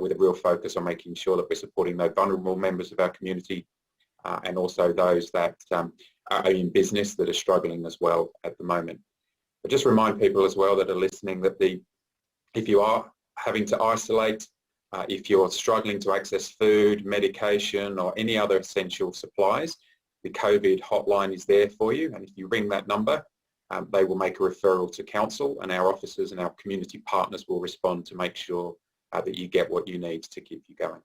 with a real focus on making sure that we're supporting those vulnerable members of our community and also those that are in business that are struggling as well at the moment. But just remind people as well that are listening that if you are having to isolate, if you're struggling to access food, medication or any other essential supplies, the COVID hotline is there for you, and if you ring that number, they will make a referral to Council, and our officers and our community partners will respond to make sure that you get what you need to keep you going.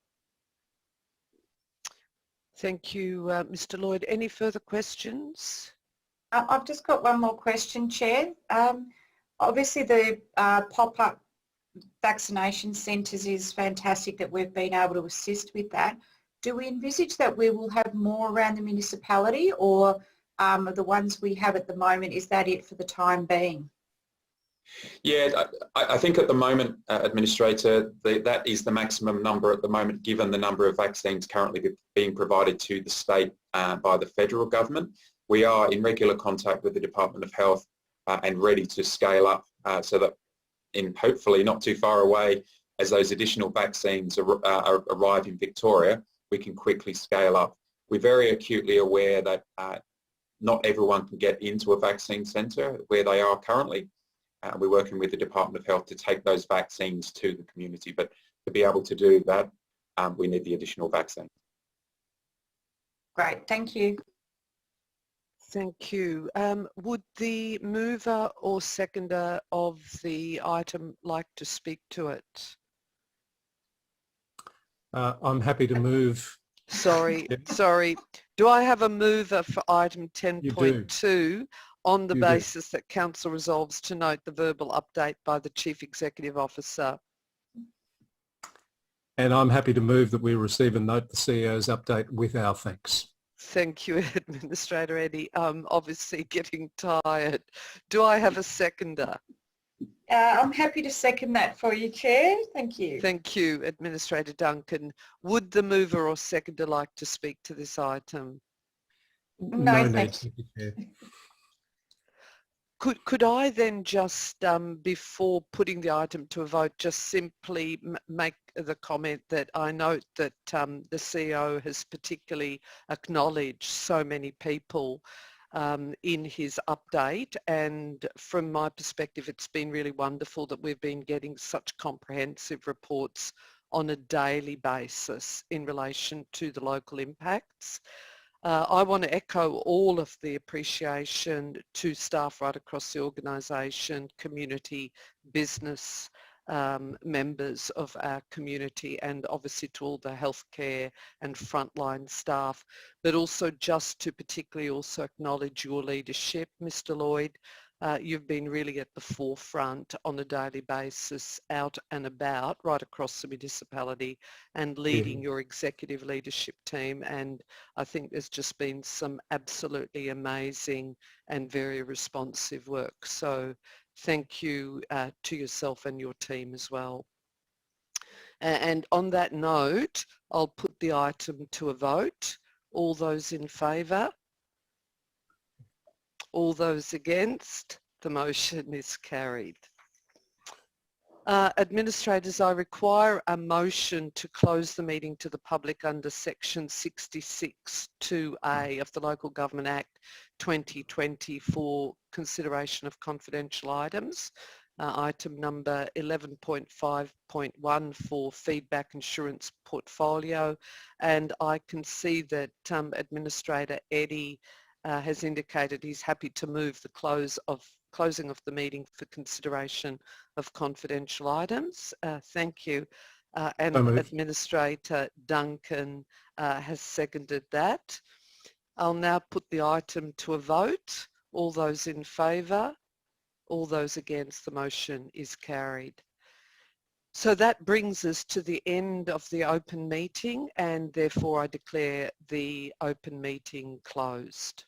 Thank you, Mr. Lloyd. Any further questions? I've just got one more question, Chair. Obviously the pop-up vaccination centres is fantastic that we've been able to assist with that. Do we envisage that we will have more around the municipality, or the ones we have at the moment, is that it for the time being? Yeah, I think at the moment, Administrator, that is the maximum number at the moment, given the number of vaccines currently being provided to the state by the federal government. We are in regular contact with the Department of Health and ready to scale up so that in hopefully not too far away, as those additional vaccines arrive in Victoria, we can quickly scale up. We're very acutely aware that not everyone can get into a vaccine centre where they are currently. We're working with the Department of Health to take those vaccines to the community, but to be able to do that, we need the additional vaccine. Great, thank you. Thank you. Would the mover or seconder of the item like to speak to it? I'm happy to move. Sorry. Do I have a mover for item 10.2 on the basis that Council resolves to note the verbal update by the Chief Executive Officer? And I'm happy to move that we receive and note the CEO's update with our thanks. Thank you, Administrator Eddie. Obviously getting tired. Do I have a seconder? I'm happy to second that for you, Chair. Thank you. Thank you, Administrator Duncan. Would the mover or seconder like to speak to this item? No, need. thank you. Could I then just, before putting the item to a vote, just simply make the comment that I note that the CEO has particularly acknowledged so many people in his update, and from my perspective it's been really wonderful that we've been getting such comprehensive reports on a daily basis in relation to the local impacts. I want to echo all of the appreciation to staff right across the organisation, community, business members of our community, and obviously to all the healthcare and frontline staff, but also just to particularly also acknowledge your leadership, Mr. Lloyd. You've been really at the forefront on a daily basis, out and about right across the municipality and leading your executive leadership team, and I think there's just been some absolutely amazing and very responsive work. So thank you to yourself and your team as well. And on that note, I'll put the item to a vote. All those in favour? All those against? The motion is carried. Administrators, I require a motion to close the meeting to the public under section 66(2)(a) of the Local Government Act 2020 for consideration of confidential items. Item number 11.5.1 for feedback insurance portfolio, and I can see that Administrator Eddie has indicated he's happy to move the closing of the meeting for consideration of confidential items. Thank you. And Administrator Duncan has seconded that. I'll now put the item to a vote. All those in favour? All those against? The motion is carried. So that brings us to the end of the open meeting, and therefore I declare the open meeting closed.